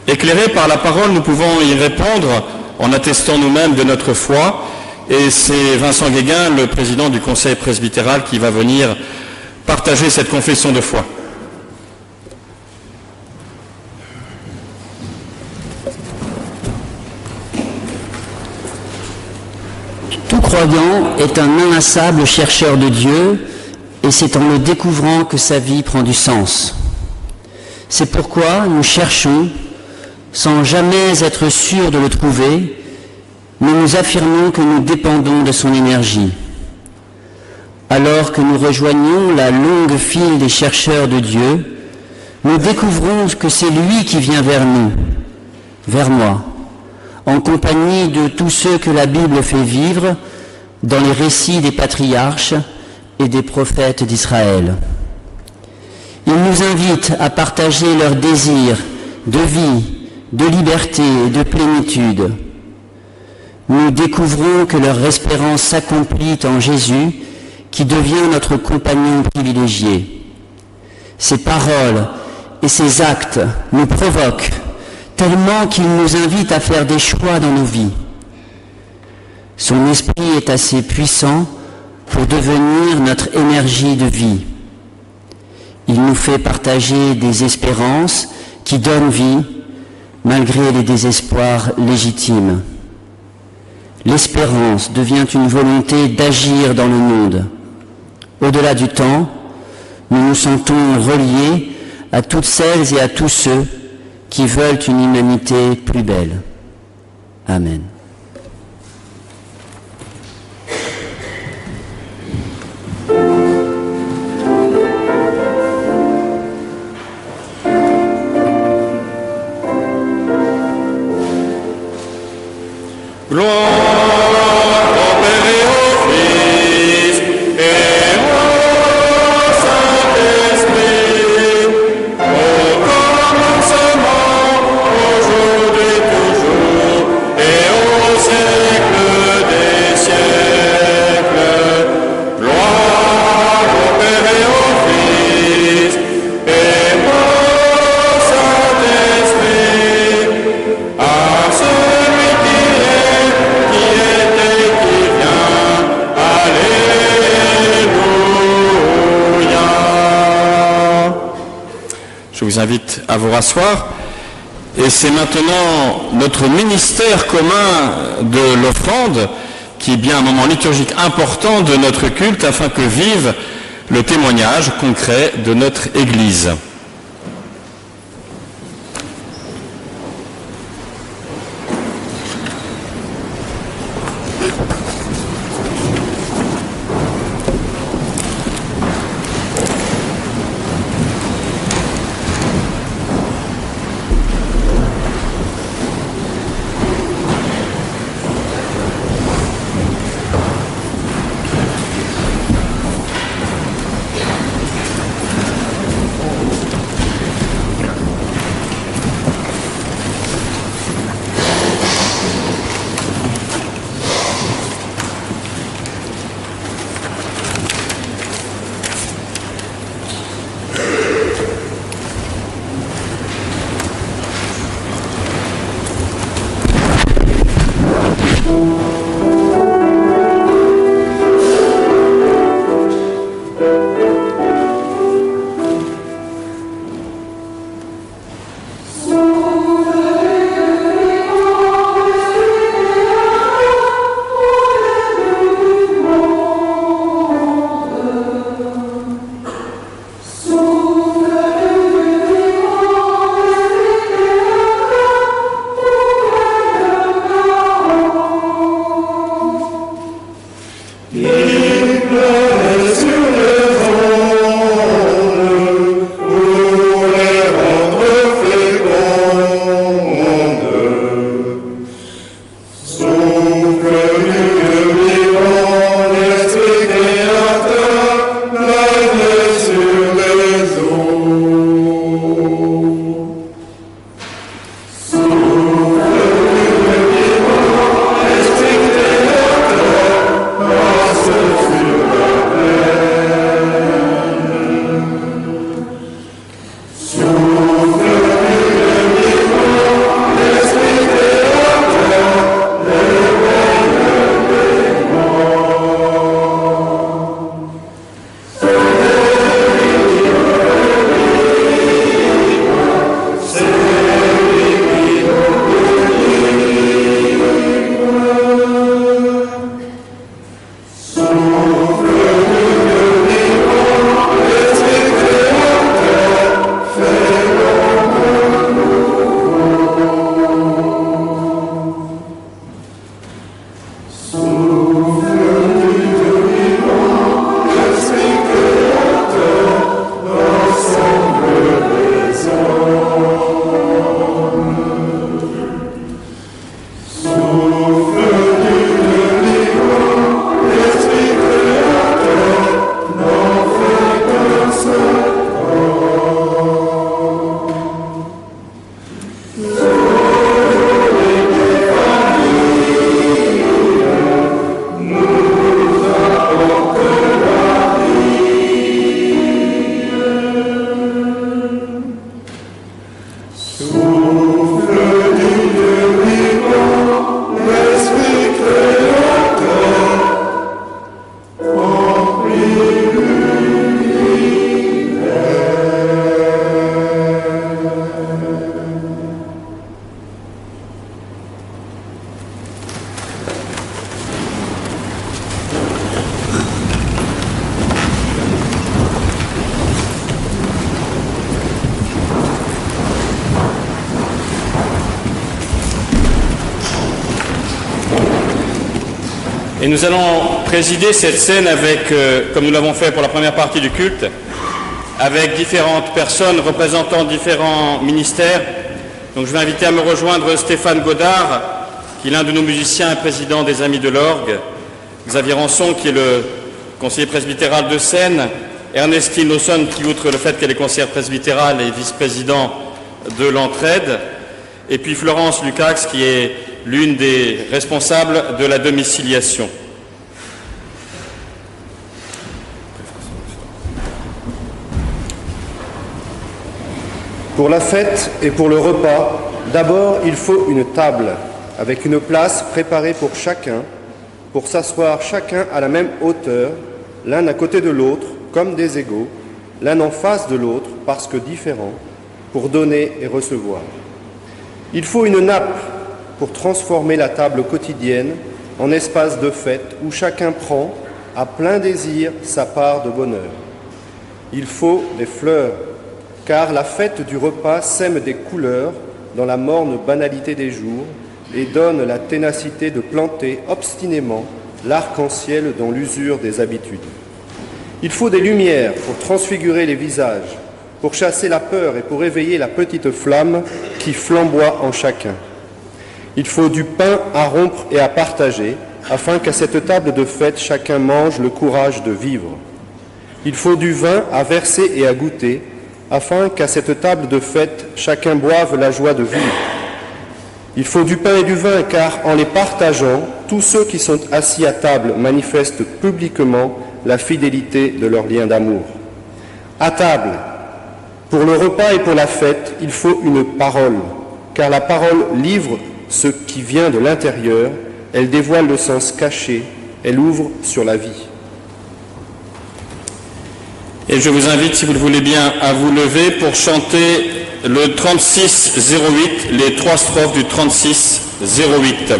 Éclairés par la parole, nous pouvons y répondre en attestant nous-mêmes de notre foi. Et c'est Vincent Guéguin, le président du conseil presbytéral, qui va venir partager cette confession de foi. Tout croyant est un inlassable chercheur de Dieu, et c'est en le découvrant que sa vie prend du sens. C'est pourquoi nous cherchons, sans jamais être sûrs de le trouver, mais nous affirmons que nous dépendons de son énergie. Alors que nous rejoignons la longue file des chercheurs de Dieu, nous découvrons que c'est lui qui vient vers nous, vers moi, en compagnie de tous ceux que la Bible fait vivre dans les récits des patriarches et des prophètes d'Israël. Il nous invite à partager leurs désirs de vie, de liberté et de plénitude. Nous découvrons que leur espérance s'accomplit en Jésus, qui devient notre compagnon privilégié. Ses paroles et ses actes nous provoquent tellement qu'il nous invite à faire des choix dans nos vies. Son esprit est assez puissant pour devenir notre énergie de vie. Il nous fait partager des espérances qui donnent vie, malgré les désespoirs légitimes. L'espérance devient une volonté d'agir dans le monde. Au-delà du temps, nous nous sentons reliés à toutes celles et à tous ceux qui veulent une humanité plus belle. Amen. vous invite à vous rasseoir. Et c'est maintenant notre ministère commun de l'offrande qui est bien un moment liturgique important de notre culte afin que vive le témoignage concret de notre Église. Et nous allons présider cette scène avec, comme nous l'avons fait pour la première partie du culte, avec différentes personnes représentant différents ministères. Donc je vais inviter à me rejoindre Stéphane Godard, qui est l'un de nos musiciens et président des Amis de l'Orgue, Xavier Rançon, qui est le conseiller presbytéral de Seine, Ernestine Lawson, qui, outre le fait qu'elle est conseillère presbytérale, est vice-président de l'Entraide, et puis Florence Lucax, qui est l'une des responsables de la domiciliation. Pour la fête et pour le repas, d'abord il faut une table, avec une place préparée pour chacun, pour s'asseoir chacun à la même hauteur, l'un à côté de l'autre, comme des égaux, l'un en face de l'autre, parce que différents, pour donner et recevoir. Il faut une nappe pour transformer la table quotidienne en espace de fête où chacun prend, à plein désir, sa part de bonheur. Il faut des fleurs, car la fête du repas sème des couleurs dans la morne banalité des jours et donne la ténacité de planter obstinément l'arc-en-ciel dans l'usure des habitudes. Il faut des lumières pour transfigurer les visages, pour chasser la peur et pour éveiller la petite flamme qui flamboie en chacun. Il faut du pain à rompre et à partager, afin qu'à cette table de fête, chacun mange le courage de vivre. Il faut du vin à verser et à goûter, afin qu'à cette table de fête, chacun boive la joie de vivre. Il faut du pain et du vin, car en les partageant, tous ceux qui sont assis à table manifestent publiquement la fidélité de leur lien d'amour. À table, pour le repas et pour la fête, il faut une parole, car la parole livre ce qui vient de l'intérieur, elle dévoile le sens caché, elle ouvre sur la vie. Et je vous invite, si vous le voulez bien, à vous lever pour chanter le 36-08, les 3 strophes du 36-08.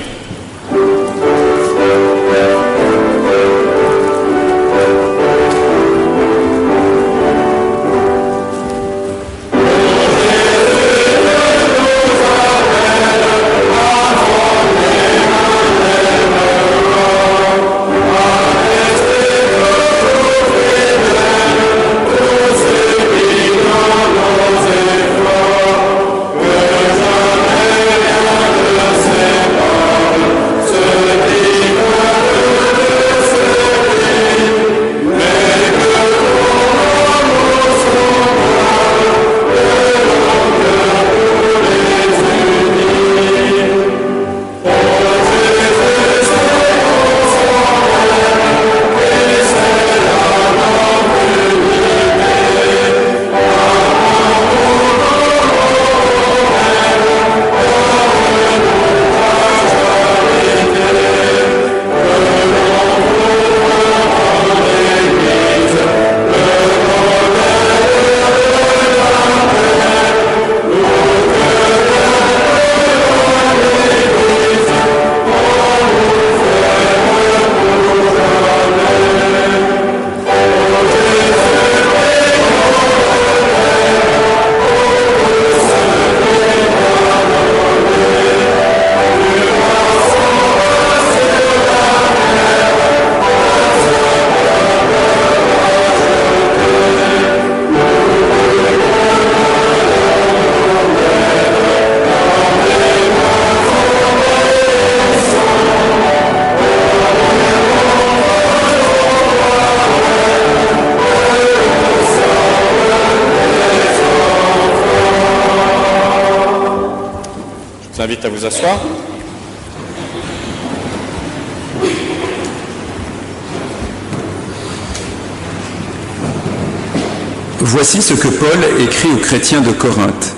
Je vous invite à vous asseoir. Voici ce que Paul écrit aux chrétiens de Corinthe.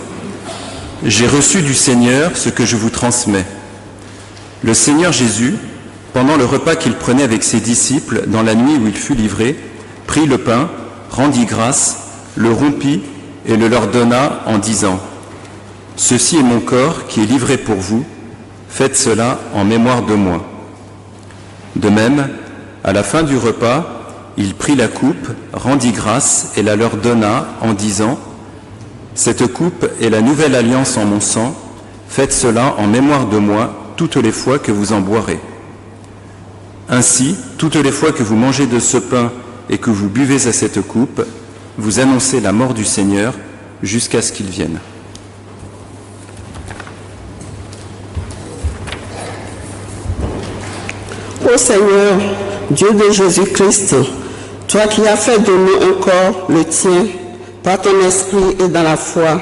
« J'ai reçu du Seigneur ce que je vous transmets. Le Seigneur Jésus, pendant le repas qu'il prenait avec ses disciples dans la nuit où il fut livré, prit le pain, rendit grâce, le rompit et le leur donna en disant « Ceci est mon corps qui est livré pour vous, faites cela en mémoire de moi. » De même, à la fin du repas, il prit la coupe, rendit grâce et la leur donna en disant « Cette coupe est la nouvelle alliance en mon sang, faites cela en mémoire de moi toutes les fois que vous en boirez. Ainsi, toutes les fois que vous mangez de ce pain et que vous buvez à cette coupe, vous annoncez la mort du Seigneur jusqu'à ce qu'il vienne. » Ô Seigneur, Dieu de Jésus-Christ, toi qui as fait de nous un corps, le tien, par ton esprit et dans la foi,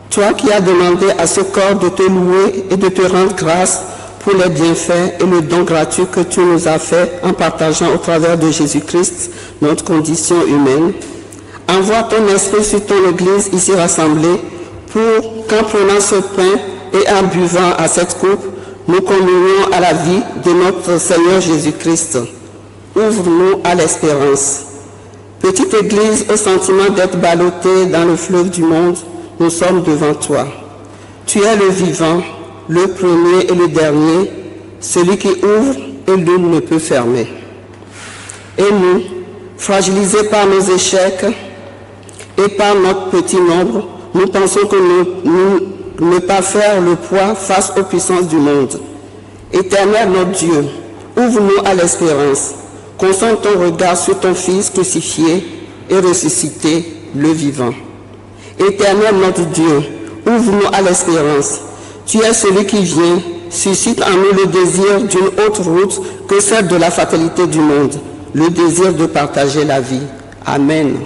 toi qui as demandé à ce corps de te louer et de te rendre grâce pour les bienfaits et le don gratuit que tu nous as fait en partageant au travers de Jésus-Christ notre condition humaine, envoie ton esprit sur ton Église ici rassemblée pour qu'en prenant ce pain et en buvant à cette coupe, nous communions à la vie de notre Seigneur Jésus-Christ. Ouvre-nous à l'espérance. Petite Église au sentiment d'être ballottée dans le fleuve du monde, nous sommes devant toi. Tu es le vivant, le premier et le dernier, celui qui ouvre et nul ne peut fermer. Et nous, fragilisés par nos échecs et par notre petit nombre, nous pensons que nous ne pas faire le poids face aux puissances du monde. Éternel notre Dieu, ouvre-nous à l'espérance. Concentre ton regard sur ton Fils crucifié et ressuscité, le vivant. Éternel notre Dieu, ouvre-nous à l'espérance. Tu es celui qui vient, suscite en nous le désir d'une autre route que celle de la fatalité du monde, le désir de partager la vie. Amen.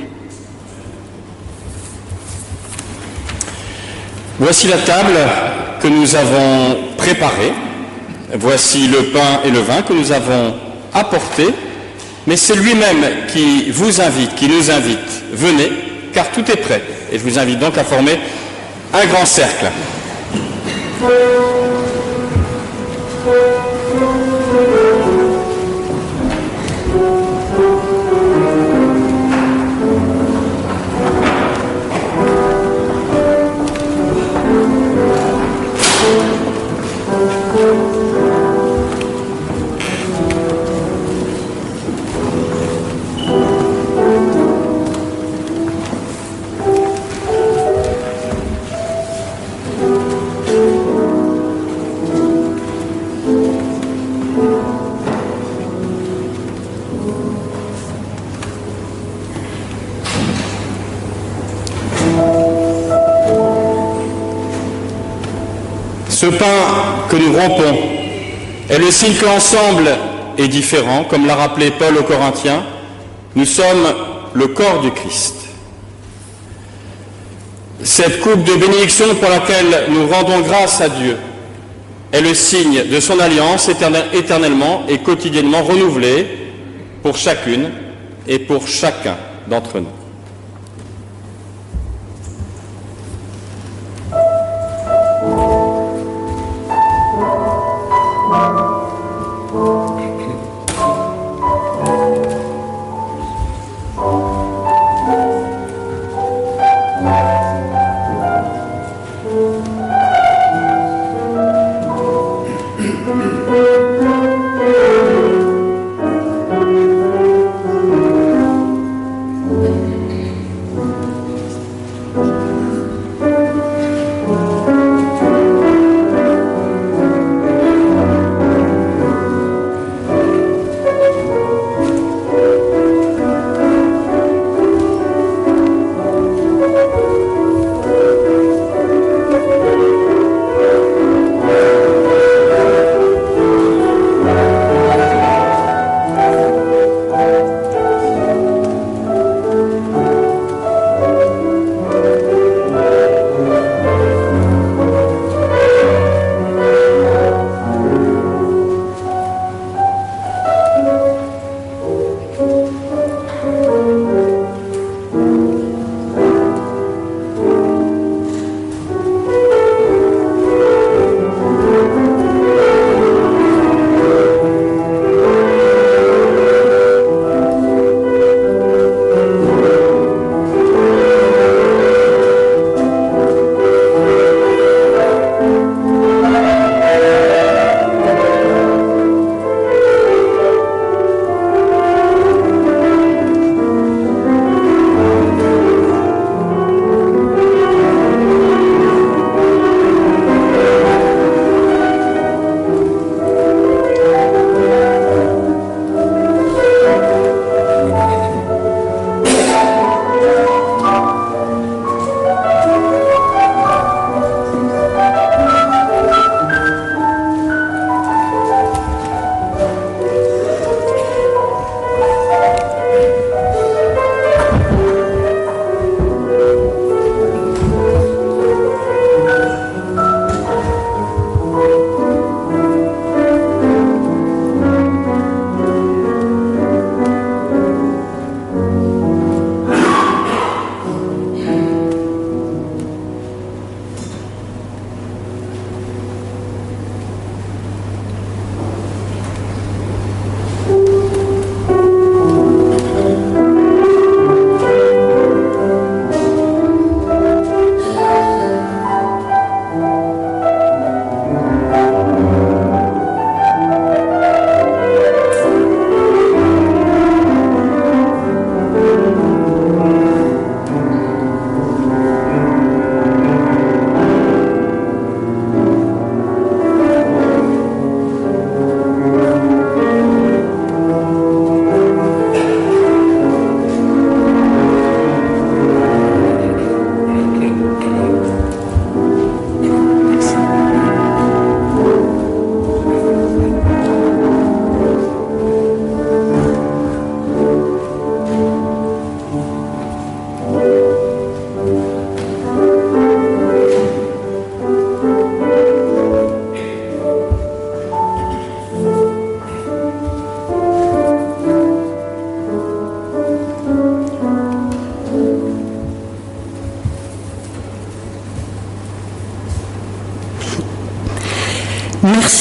Voici la table que nous avons préparée. Voici le pain et le vin que nous avons apportés. Mais c'est lui-même qui vous invite, qui nous invite. Venez, car tout est prêt. Et je vous invite donc à former un grand cercle. Ce pain que nous rompons est le signe que l'ensemble est différent, comme l'a rappelé Paul aux Corinthiens. Nous sommes le corps du Christ. Cette coupe de bénédiction pour laquelle nous rendons grâce à Dieu est le signe de son alliance éternellement et quotidiennement renouvelée pour chacune et pour chacun d'entre nous.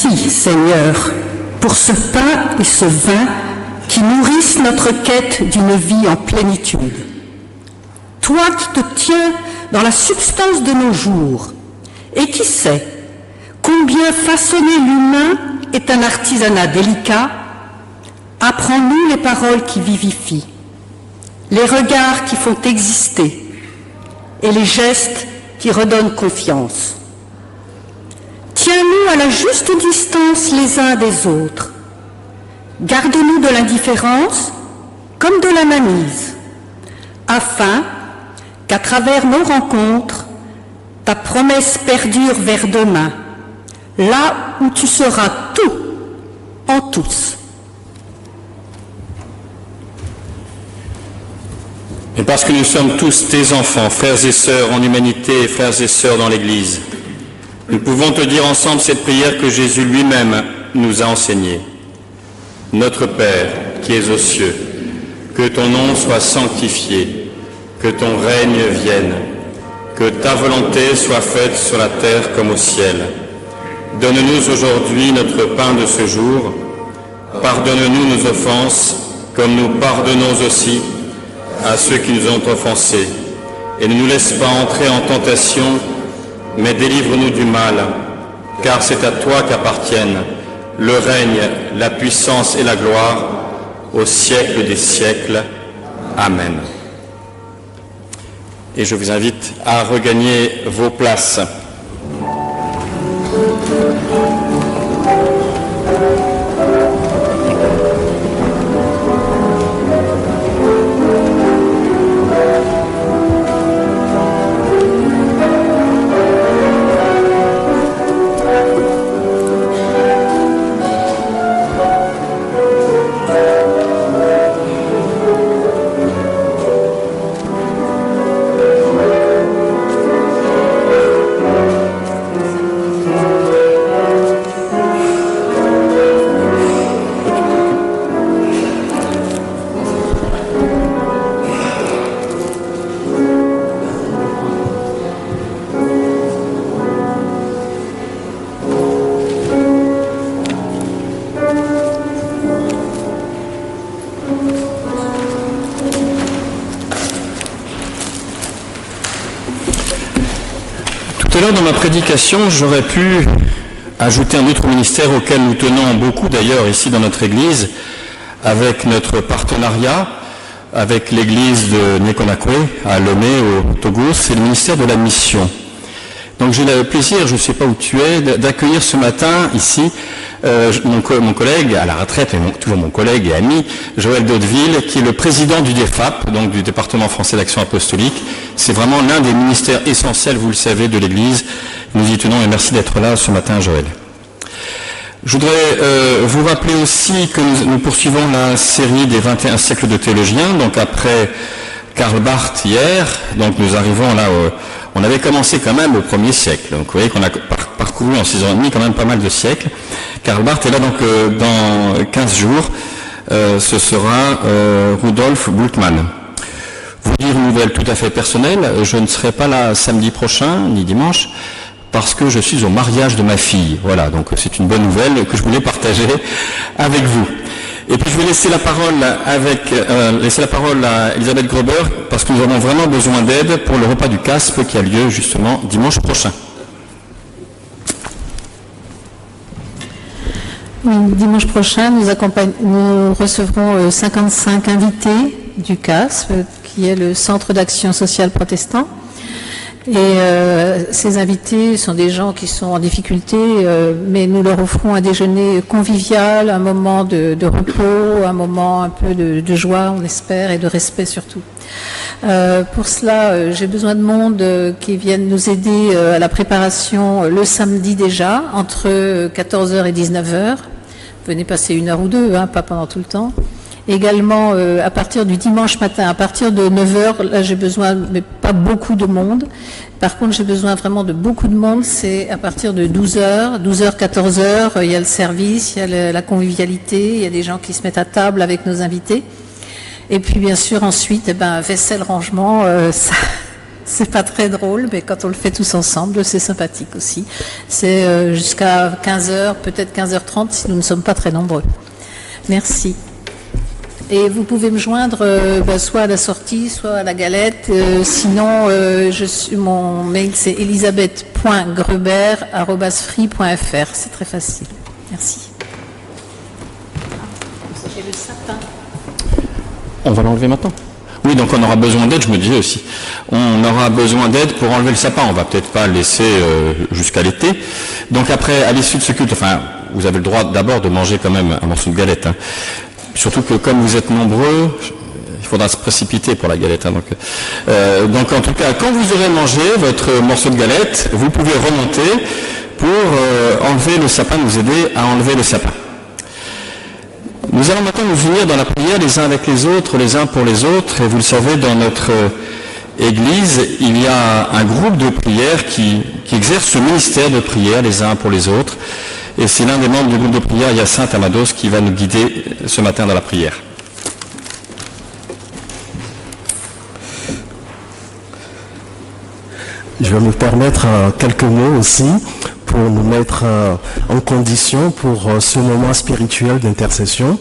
merci Seigneur pour ce pain et ce vin qui nourrissent notre quête d'une vie en plénitude. Toi qui te tiens dans la substance de nos jours et qui sais combien façonner l'humain est un artisanat délicat, apprends-nous les paroles qui vivifient, les regards qui font exister et les gestes qui redonnent confiance. Tiens-nous à la juste distance les uns des autres. Garde-nous de l'indifférence comme de la mainmise, afin qu'à travers nos rencontres, ta promesse perdure vers demain, là où tu seras tout en tous. Et parce que nous sommes tous tes enfants, frères et sœurs en humanité et frères et sœurs dans l'Église, nous pouvons te dire ensemble cette prière que Jésus lui-même nous a enseignée. Notre Père, qui es aux cieux, que ton nom soit sanctifié, que ton règne vienne, que ta volonté soit faite sur la terre comme au ciel. Donne-nous aujourd'hui notre pain de ce jour. Pardonne-nous nos offenses, comme nous pardonnons aussi à ceux qui nous ont offensés. Et ne nous laisse pas entrer en tentation, mais délivre-nous du mal, car c'est à toi qu'appartiennent le règne, la puissance et la gloire au siècle des siècles. Amen. Et je vous invite à regagner vos places. Tout à l'heure, dans ma prédication, j'aurais pu ajouter un autre ministère auquel nous tenons beaucoup, d'ailleurs, ici dans notre Église, avec notre partenariat avec l'Église de Nyekonakwe, à Lomé, au Togo, c'est le ministère de la mission. Donc j'ai le plaisir, je ne sais pas où tu es, d'accueillir ce matin, ici, mon collègue, à la retraite, mais toujours mon collègue et ami, Joël Daudeville, qui est le président du DEFAP, donc du Département français d'action apostolique. C'est vraiment l'un des ministères essentiels, vous le savez, de l'Église. Nous y tenons et merci d'être là ce matin, Joël. Je voudrais vous rappeler aussi que nous poursuivons la série des 21 siècles de théologiens, donc après Karl Barth hier, donc nous arrivons là, on avait commencé quand même au 1er siècle, donc vous voyez qu'on a parcouru en 6 ans et demi quand même pas mal de siècles. Karl Barth est là donc dans 15 jours, ce sera Rudolf Bultmann. Vous dire une nouvelle tout à fait personnelle, je ne serai pas là samedi prochain, ni dimanche, parce que je suis au mariage de ma fille. Voilà, donc c'est une bonne nouvelle que je voulais partager avec vous. Et puis je vais laisser la parole à Elisabeth Gruber, parce que nous avons vraiment besoin d'aide pour le repas du CASP qui a lieu justement dimanche prochain. Oui, dimanche prochain, nous recevrons 55 invités du CASP, qui est le Centre d'action sociale protestant. Et ces invités sont des gens qui sont en difficulté, mais nous leur offrons un déjeuner convivial, un moment de repos, un moment un peu de joie, on espère, et de respect surtout. Pour cela, j'ai besoin de monde qui viennent nous aider à la préparation le samedi déjà, entre 14h et 19h. Venez passer 1 heure ou 2, pas pendant tout le temps. Également, à partir du dimanche matin, à partir de 9h, là j'ai besoin, mais pas beaucoup de monde. Par contre, j'ai besoin vraiment de beaucoup de monde, c'est à partir de 12h, 14h, il y a le service, il y a la convivialité, il y a des gens qui se mettent à table avec nos invités. Et puis bien sûr ensuite, vaisselle, rangement, C'est pas très drôle, mais quand on le fait tous ensemble, c'est sympathique aussi. C'est jusqu'à 15h, peut-être 15h30 si nous ne sommes pas très nombreux. Merci. Et vous pouvez me joindre soit à la sortie, soit à la galette. Sinon, mon mail c'est elisabeth.gruber@free.fr. C'est très facile. Merci. Et le sapin. On va l'enlever maintenant. Oui, donc on aura besoin d'aide, je me disais aussi. On aura besoin d'aide pour enlever le sapin. On va peut-être pas le laisser jusqu'à l'été. Donc après, à l'issue de ce culte, vous avez le droit d'abord de manger quand même un morceau de galette. Hein. Surtout que comme vous êtes nombreux, il faudra se précipiter pour la galette. Hein. Donc en tout cas, quand vous aurez mangé votre morceau de galette, vous pouvez remonter pour enlever le sapin, nous aider à enlever le sapin. Nous allons maintenant nous unir dans la prière les uns avec les autres, les uns pour les autres. Et vous le savez, dans notre Église, il y a un groupe de prière qui exerce ce ministère de prière les uns pour les autres. Et c'est l'un des membres du groupe de prière, Hyacinthe Amados, qui va nous guider ce matin dans la prière. Je vais me permettre quelques mots aussi pour nous mettre en condition pour ce moment spirituel d'intercession.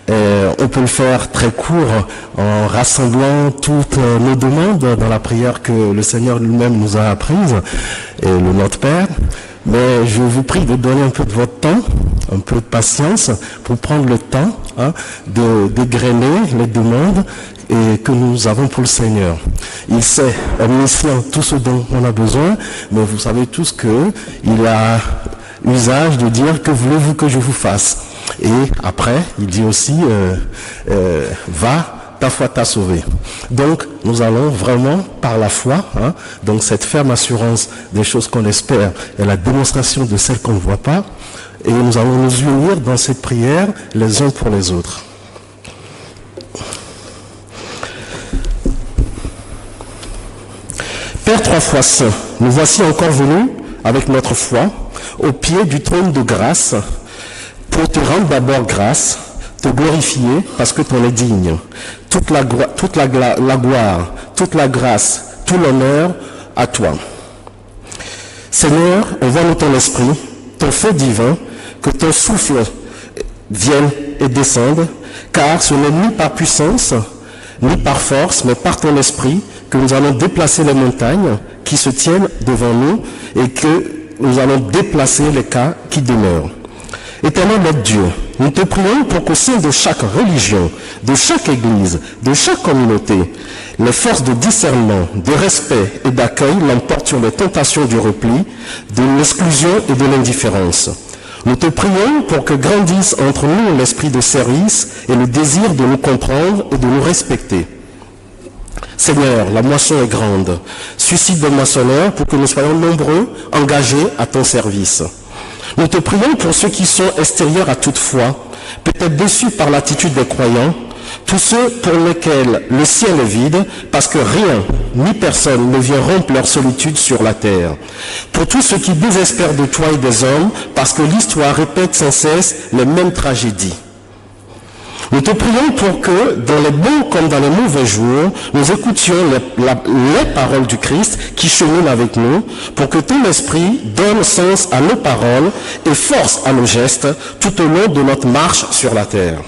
On peut le faire très court en rassemblant toutes nos demandes dans la prière que le Seigneur lui-même nous a apprises et le Notre Père. Mais je vous prie de donner un peu de votre temps, un peu de patience pour prendre le temps de dégrainer les demandes et que nous avons pour le Seigneur. Il sait, omniscient, tout ce dont on a besoin, mais vous savez tous qu'il a usage de dire que voulez-vous que je vous fasse. Et après, il dit aussi, va, ta foi t'a sauvé. Donc, nous allons vraiment par la foi, donc cette ferme assurance des choses qu'on espère et la démonstration de celles qu'on ne voit pas, et nous allons nous unir dans cette prière les uns pour les autres. Père trois fois saint, nous voici encore venus avec notre foi au pied du trône de grâce pour te rendre d'abord grâce, te glorifier parce que tu en es digne. Toute la gloire, toute la grâce, tout l'honneur à toi. Seigneur, envoie-nous ton esprit, ton feu divin, que ton souffle vienne et descende, car ce n'est ni par puissance, ni par force, mais par ton esprit que nous allons déplacer les montagnes qui se tiennent devant nous et que nous allons déplacer les cas qui demeurent. Éternel notre Dieu, nous te prions pour qu'au sein de chaque religion, de chaque église, de chaque communauté, les forces de discernement, de respect et d'accueil l'emportent sur les tentations du repli, de l'exclusion et de l'indifférence. Nous te prions pour que grandisse entre nous l'esprit de service et le désir de nous comprendre et de nous respecter. Seigneur, la moisson est grande. Suscite des moissonneurs pour que nous soyons nombreux, engagés à ton service. Nous te prions pour ceux qui sont extérieurs à toute foi, peut-être déçus par l'attitude des croyants, tous ceux pour lesquels le ciel est vide, parce que rien ni personne ne vient rompre leur solitude sur la terre. Pour tous ceux qui désespèrent de toi et des hommes, parce que l'histoire répète sans cesse les mêmes tragédies. Nous te prions pour que, dans les bons comme dans les mauvais jours, nous écoutions les paroles du Christ qui cheminent avec nous, pour que ton esprit donne sens à nos paroles et force à nos gestes tout au long de notre marche sur la terre.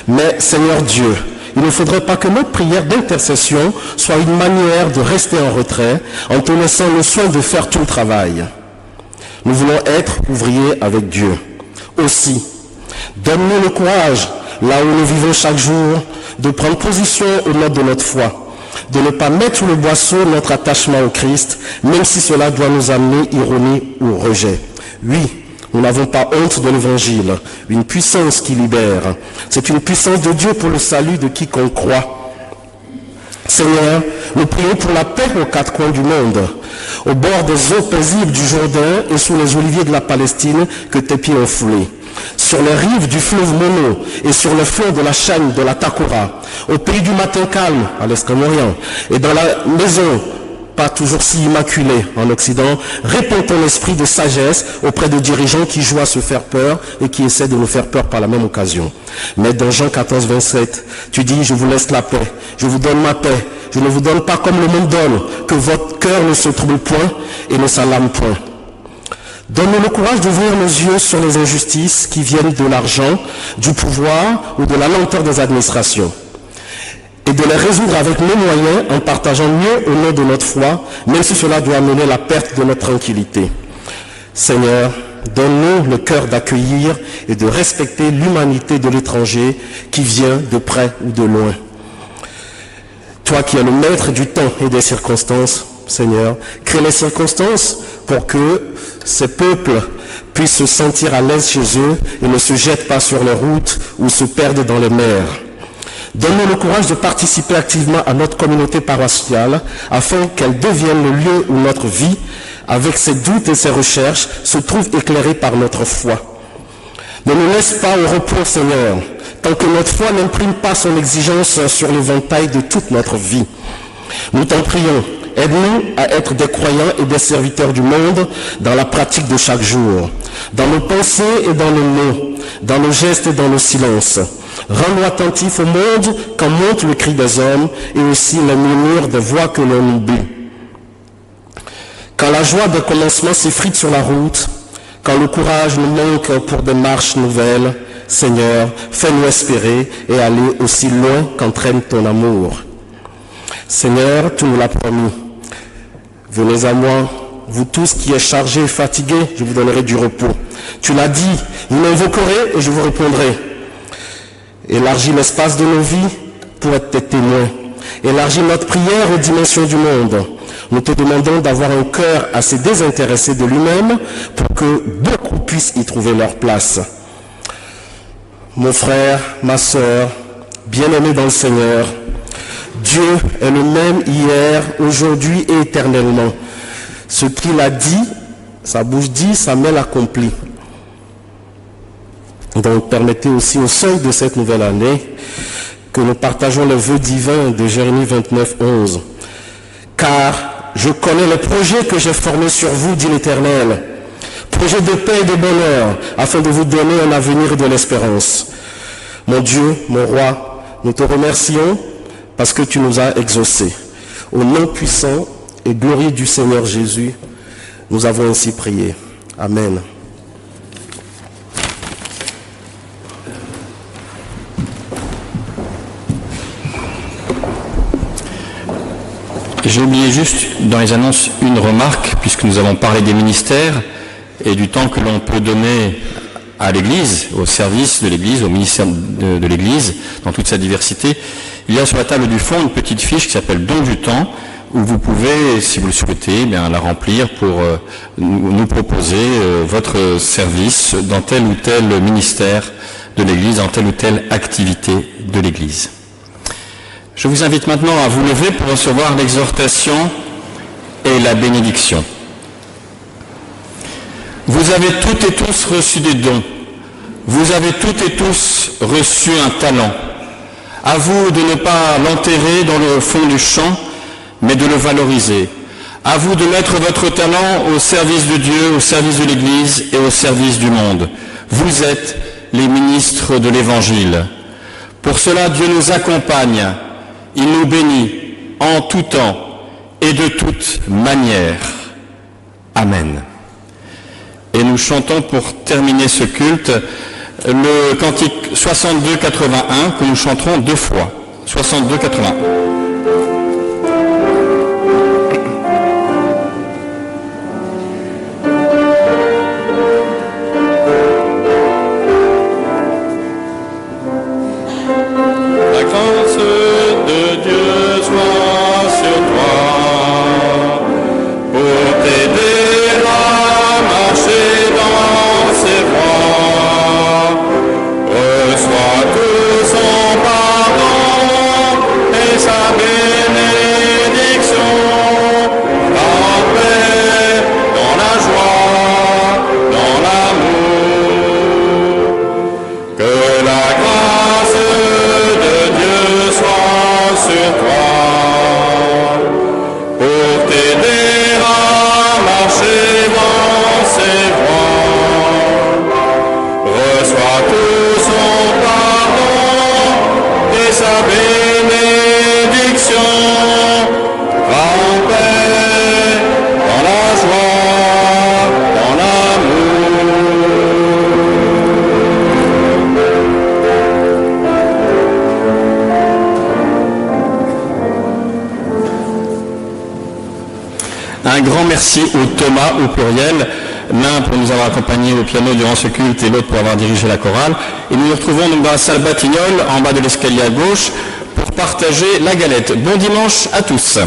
Mais, Seigneur Dieu, il ne faudrait pas que notre prière d'intercession soit une manière de rester en retrait en te laissant le soin de faire tout le travail. Nous voulons être ouvriers avec Dieu. Aussi, donne-nous le courage, là où nous vivons chaque jour, de prendre position au nom de notre foi, de ne pas mettre sous le boisseau notre attachement au Christ, même si cela doit nous amener ironie ou rejet. Oui, nous n'avons pas honte de l'évangile, une puissance qui libère. C'est une puissance de Dieu pour le salut de quiconque croit. Seigneur, nous prions pour la paix aux quatre coins du monde, au bord des eaux paisibles du Jourdain et sous les oliviers de la Palestine que tes pieds ont foulés, sur les rives du fleuve Mono et sur le flanc de la chaîne de la Takora, au pays du matin calme, à l'Extrême-Orient, et dans la maison pas toujours si immaculés en Occident, répands ton esprit de sagesse auprès de dirigeants qui jouent à se faire peur et qui essaient de nous faire peur par la même occasion. Mais dans Jean 14, 27, tu dis, je vous laisse la paix, je vous donne ma paix, je ne vous donne pas comme le monde donne, que votre cœur ne se trouble point et ne s'alarme point. Donne-nous le courage d'ouvrir nos yeux sur les injustices qui viennent de l'argent, du pouvoir ou de la lenteur des administrations, et de les résoudre avec nos moyens en partageant mieux au nom de notre foi, même si cela doit amener la perte de notre tranquillité. Seigneur, donne-nous le cœur d'accueillir et de respecter l'humanité de l'étranger qui vient de près ou de loin. Toi qui es le maître du temps et des circonstances, Seigneur, crée les circonstances pour que ces peuples puissent se sentir à l'aise chez eux et ne se jettent pas sur les routes ou se perdent dans les mers. Donne-nous le courage de participer activement à notre communauté paroissiale afin qu'elle devienne le lieu où notre vie, avec ses doutes et ses recherches, se trouve éclairée par notre foi. Ne nous laisse pas au repos, Seigneur, tant que notre foi n'imprime pas son exigence sur l'éventail de toute notre vie. Nous t'en prions. Aide-nous à être des croyants et des serviteurs du monde dans la pratique de chaque jour, dans nos pensées et dans nos mots, dans nos gestes et dans nos silences. Rends-nous attentifs au monde quand monte le cri des hommes et aussi les murmures des voix que l'on oublie. Quand la joie des commencements s'effrite sur la route, quand le courage nous manque pour des marches nouvelles, Seigneur, fais-nous espérer et aller aussi loin qu'entraîne ton amour. Seigneur, tu nous l'as promis. Venez à moi, vous tous qui êtes chargés et fatigués, je vous donnerai du repos. Tu l'as dit, vous m'invoquerez et je vous répondrai. Élargis l'espace de nos vies pour être tes témoins. Élargis notre prière aux dimensions du monde. Nous te demandons d'avoir un cœur assez désintéressé de lui-même pour que beaucoup puissent y trouver leur place. Mon frère, ma sœur, bien-aimés dans le Seigneur, Dieu est le même hier, aujourd'hui et éternellement. Ce qu'il a dit, sa bouche dit, sa main l'accomplit. Donc permettez aussi au seuil de cette nouvelle année que nous partageons le vœu divin de Jérémie 29, 11. Car je connais les projets que j'ai formés sur vous, dit l'Éternel, projets de paix et de bonheur, afin de vous donner un avenir et de l'espérance. Mon Dieu, mon roi, nous te remercions parce que tu nous as exaucés. Au nom puissant et glorieux du Seigneur Jésus, nous avons ainsi prié. Amen. J'ai oublié juste dans les annonces une remarque, puisque nous avons parlé des ministères et du temps que l'on peut donner à l'Église, au service de l'Église, au ministère de l'Église, dans toute sa diversité. Il y a sur la table du fond une petite fiche qui s'appelle « Don du temps », où vous pouvez, si vous le souhaitez, eh bien, la remplir pour nous proposer votre service dans tel ou tel ministère de l'Église, dans telle ou telle activité de l'Église. Je vous invite maintenant à vous lever pour recevoir l'exhortation et la bénédiction. Vous avez toutes et tous reçu des dons. Vous avez toutes et tous reçu un talent. À vous de ne pas l'enterrer dans le fond du champ, mais de le valoriser. À vous de mettre votre talent au service de Dieu, au service de l'Église et au service du monde. Vous êtes les ministres de l'Évangile. Pour cela, Dieu nous accompagne. Il nous bénit en tout temps et de toute manière. Amen. Et nous chantons pour terminer ce culte le cantique 62-81 que nous chanterons deux fois. 62-81. Reçois tout son pardon et sa Un grand merci aux Thomas au pluriel, l'un pour nous avoir accompagnés au piano durant ce culte et l'autre pour avoir dirigé la chorale. Et nous nous retrouvons donc dans la salle Batignolles, en bas de l'escalier à gauche, pour partager la galette. Bon dimanche à tous.